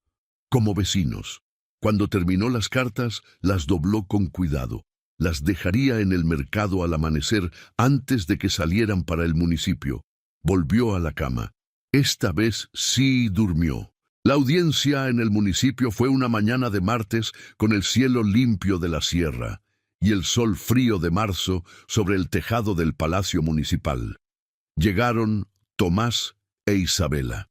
como vecinos. Cuando terminó las cartas, las dobló con cuidado. Las dejaría en el mercado al amanecer antes de que salieran para el municipio. Volvió a la cama. Esta vez sí durmió. La audiencia en el municipio fue una mañana de martes con el cielo limpio de la sierra y el sol frío de marzo sobre el tejado del palacio municipal. Llegaron Tomás e Isabela.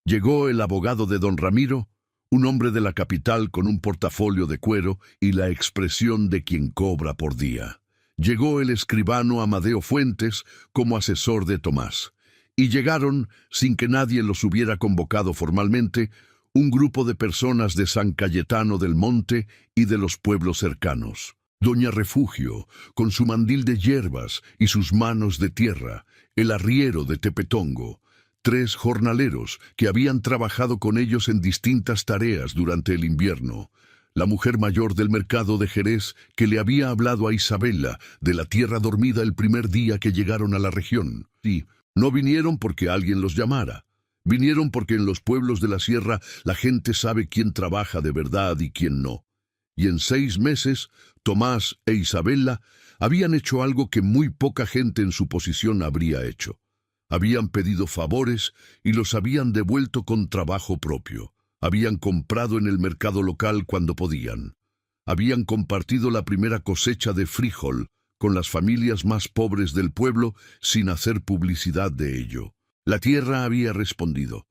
Llegó el abogado de don Ramiro, un hombre de la capital con un portafolio de cuero y la expresión de quien cobra por día. Llegó el escribano Amadeo Fuentes como asesor de Tomás, y llegaron, sin que nadie los hubiera convocado formalmente, un grupo de personas de San Cayetano del Monte y de los pueblos cercanos. Doña Refugio, con su mandil de hierbas y sus manos de tierra, el arriero de Tepetongo, 3 jornaleros que habían trabajado con ellos en distintas tareas durante el invierno, la mujer mayor del mercado de Jerez que le había hablado a Isabela de la tierra dormida el primer día que llegaron a la región. Sí, no vinieron porque alguien los llamara. Vinieron porque en los pueblos de la sierra la gente sabe quién trabaja de verdad y quién no. Y en 6 meses, Tomás e Isabela habían hecho algo que muy poca gente en su posición habría hecho. Habían pedido favores y los habían devuelto con trabajo propio. Habían comprado en el mercado local cuando podían. Habían compartido la primera cosecha de frijol con las familias más pobres del pueblo sin hacer publicidad de ello. La tierra había respondido.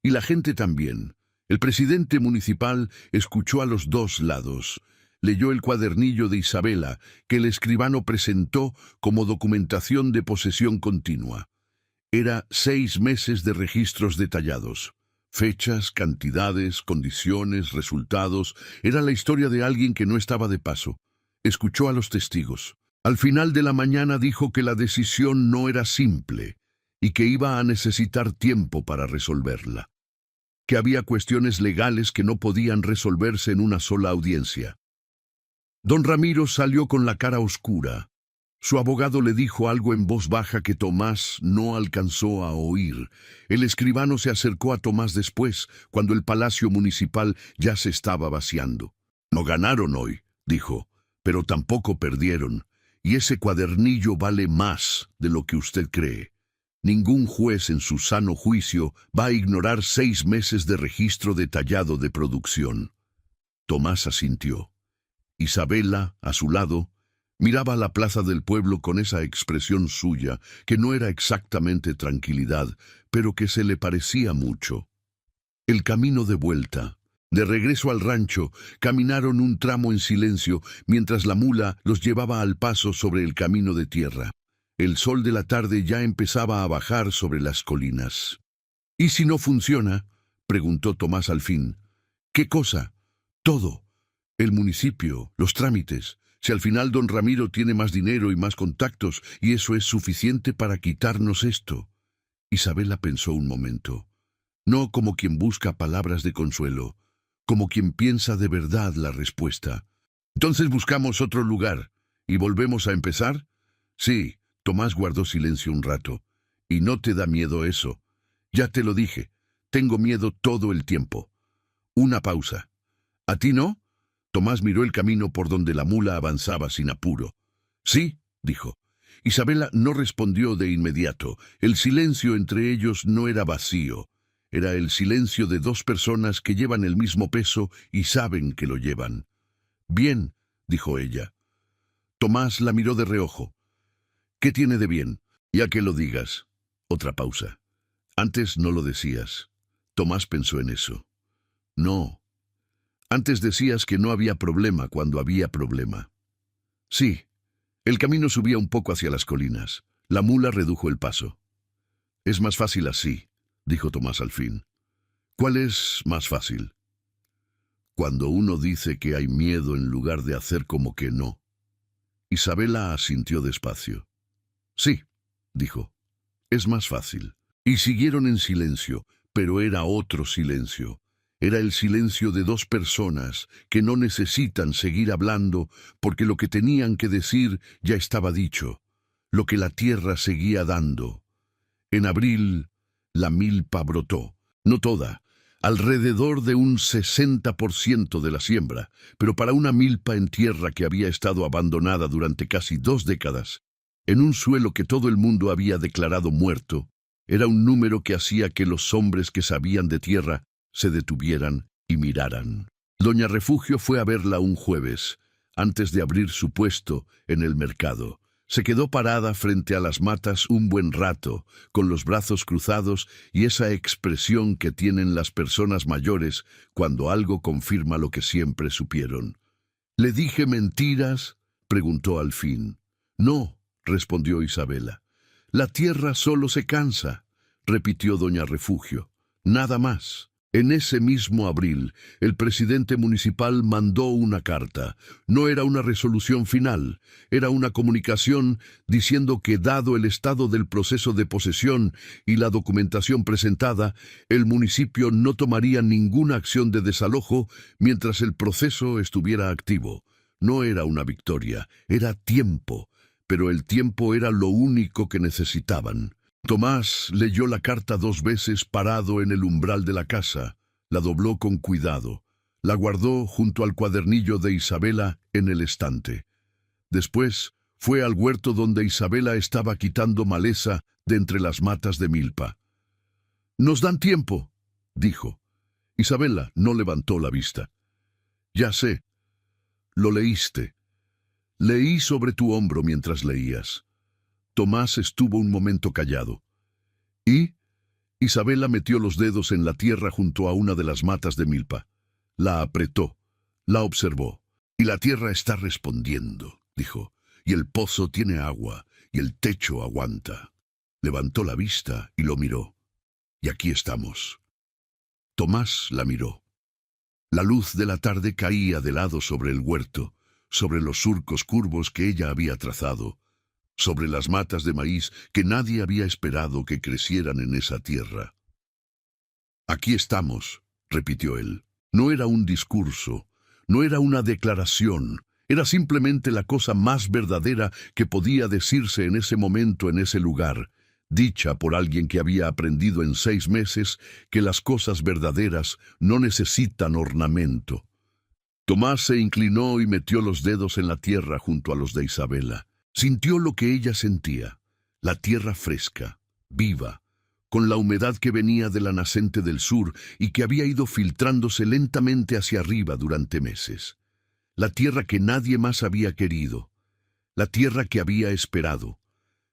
Y la gente también. El presidente municipal escuchó a los 2 lados. Leyó el cuadernillo de Isabela, que el escribano presentó como documentación de posesión continua. Era 6 meses de registros detallados. Fechas, cantidades, condiciones, resultados. Era la historia de alguien que no estaba de paso. Escuchó a los testigos. Al final de la mañana dijo que la decisión no era simple y que iba a necesitar tiempo para resolverla. Que había cuestiones legales que no podían resolverse en una sola audiencia. Don Ramiro salió con la cara oscura. Su abogado le dijo algo en voz baja que Tomás no alcanzó a oír. El escribano se acercó a Tomás después, cuando el palacio municipal ya se estaba vaciando. No ganaron hoy, dijo, pero tampoco perdieron, y ese cuadernillo vale más de lo que usted cree. Ningún juez en su sano juicio va a ignorar 6 meses de registro detallado de producción. Tomás asintió. Isabela, a su lado, miraba la plaza del pueblo con esa expresión suya, que no era exactamente tranquilidad, pero que se le parecía mucho. El camino de vuelta, de regreso al rancho, caminaron un tramo en silencio, mientras la mula los llevaba al paso sobre el camino de tierra. El sol de la tarde ya empezaba a bajar sobre las colinas. «¿Y si no funciona?», preguntó Tomás al fin. «¿Qué cosa?». «Todo. El municipio, los trámites. Si al final don Ramiro tiene más dinero y más contactos, y eso es suficiente para quitarnos esto». Isabela pensó un momento. No como quien busca palabras de consuelo, como quien piensa de verdad la respuesta. «¿Entonces buscamos otro lugar y volvemos a empezar?». «Sí». Tomás guardó silencio un rato. «¿Y no te da miedo eso?». «Ya te lo dije. Tengo miedo todo el tiempo». Una pausa. «¿A ti no?». Tomás miró el camino por donde la mula avanzaba sin apuro. «Sí», dijo. Isabela no respondió de inmediato. El silencio entre ellos no era vacío. Era el silencio de 2 personas que llevan el mismo peso y saben que lo llevan. «Bien», dijo ella. Tomás la miró de reojo. «¿Qué tiene de bien?». «Ya que lo digas». Otra pausa. «Antes no lo decías». Tomás pensó en eso. «No. Antes decías que no había problema cuando había problema». «Sí». El camino subía un poco hacia las colinas. La mula redujo el paso. «Es más fácil así», dijo Tomás al fin. «¿Cuál es más fácil?». «Cuando uno dice que hay miedo en lugar de hacer como que no». Isabela asintió despacio. «Sí», dijo, «es más fácil». Y siguieron en silencio, pero era otro silencio. Era el silencio de 2 personas que no necesitan seguir hablando porque lo que tenían que decir ya estaba dicho, lo que la tierra seguía dando. En abril, la milpa brotó, no toda, alrededor de un 60% de la siembra, pero para una milpa en tierra que había estado abandonada durante casi 2 décadas, en un suelo que todo el mundo había declarado muerto, era un número que hacía que los hombres que sabían de tierra se detuvieran y miraran. Doña Refugio fue a verla un jueves, antes de abrir su puesto en el mercado. Se quedó parada frente a las matas un buen rato, con los brazos cruzados y esa expresión que tienen las personas mayores cuando algo confirma lo que siempre supieron. —¿Le dije mentiras? —preguntó al fin. —No —respondió Isabela. —La tierra solo se cansa —repitió doña Refugio—, nada más. En ese mismo abril, el presidente municipal mandó una carta. No era una resolución final, era una comunicación diciendo que, dado el estado del proceso de posesión y la documentación presentada, el municipio no tomaría ninguna acción de desalojo mientras el proceso estuviera activo. No era una victoria, era tiempo, pero el tiempo era lo único que necesitaban. Tomás leyó la carta 2 veces parado en el umbral de la casa, la dobló con cuidado, la guardó junto al cuadernillo de Isabela en el estante. Después fue al huerto donde Isabela estaba quitando maleza de entre las matas de milpa. —Nos dan tiempo —dijo. Isabela no levantó la vista. —Ya sé. Lo leíste. Leí sobre tu hombro mientras leías. Tomás estuvo un momento callado. ¿Y? Isabela metió los dedos en la tierra junto a una de las matas de milpa. La apretó, la observó. Y la tierra está respondiendo, dijo. Y el pozo tiene agua, y el techo aguanta. Levantó la vista y lo miró. Y aquí estamos. Tomás la miró. La luz de la tarde caía de lado sobre el huerto, sobre los surcos curvos que ella había trazado, sobre las matas de maíz que nadie había esperado que crecieran en esa tierra. Aquí estamos, repitió él. No era un discurso, no era una declaración, era simplemente la cosa más verdadera que podía decirse en ese momento, en ese lugar, dicha por alguien que había aprendido en 6 meses que las cosas verdaderas no necesitan ornamento. Tomás se inclinó y metió los dedos en la tierra junto a los de Isabela. Sintió lo que ella sentía, la tierra fresca, viva, con la humedad que venía de la nacente del sur y que había ido filtrándose lentamente hacia arriba durante meses. La tierra que nadie más había querido, la tierra que había esperado,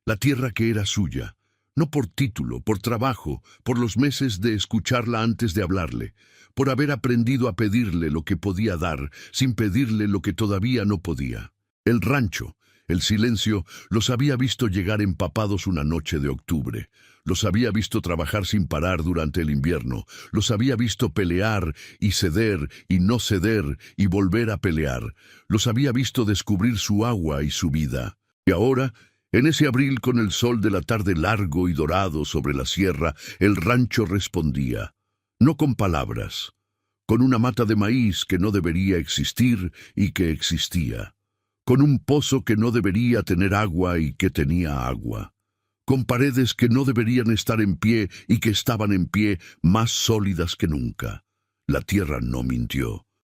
la tierra que era suya, no por título, por trabajo, por los meses de escucharla antes de hablarle, por haber aprendido a pedirle lo que podía dar, sin pedirle lo que todavía no podía. El rancho, el silencio, los había visto llegar empapados una noche de octubre. Los había visto trabajar sin parar durante el invierno. Los había visto pelear y ceder y no ceder y volver a pelear. Los había visto descubrir su agua y su vida. Y ahora, en ese abril con el sol de la tarde largo y dorado sobre la sierra, el rancho respondía, no con palabras, con una mata de maíz que no debería existir y que existía, con un pozo que no debería tener agua y que tenía agua, con paredes que no deberían estar en pie y que estaban en pie, más sólidas que nunca. La tierra no mintió.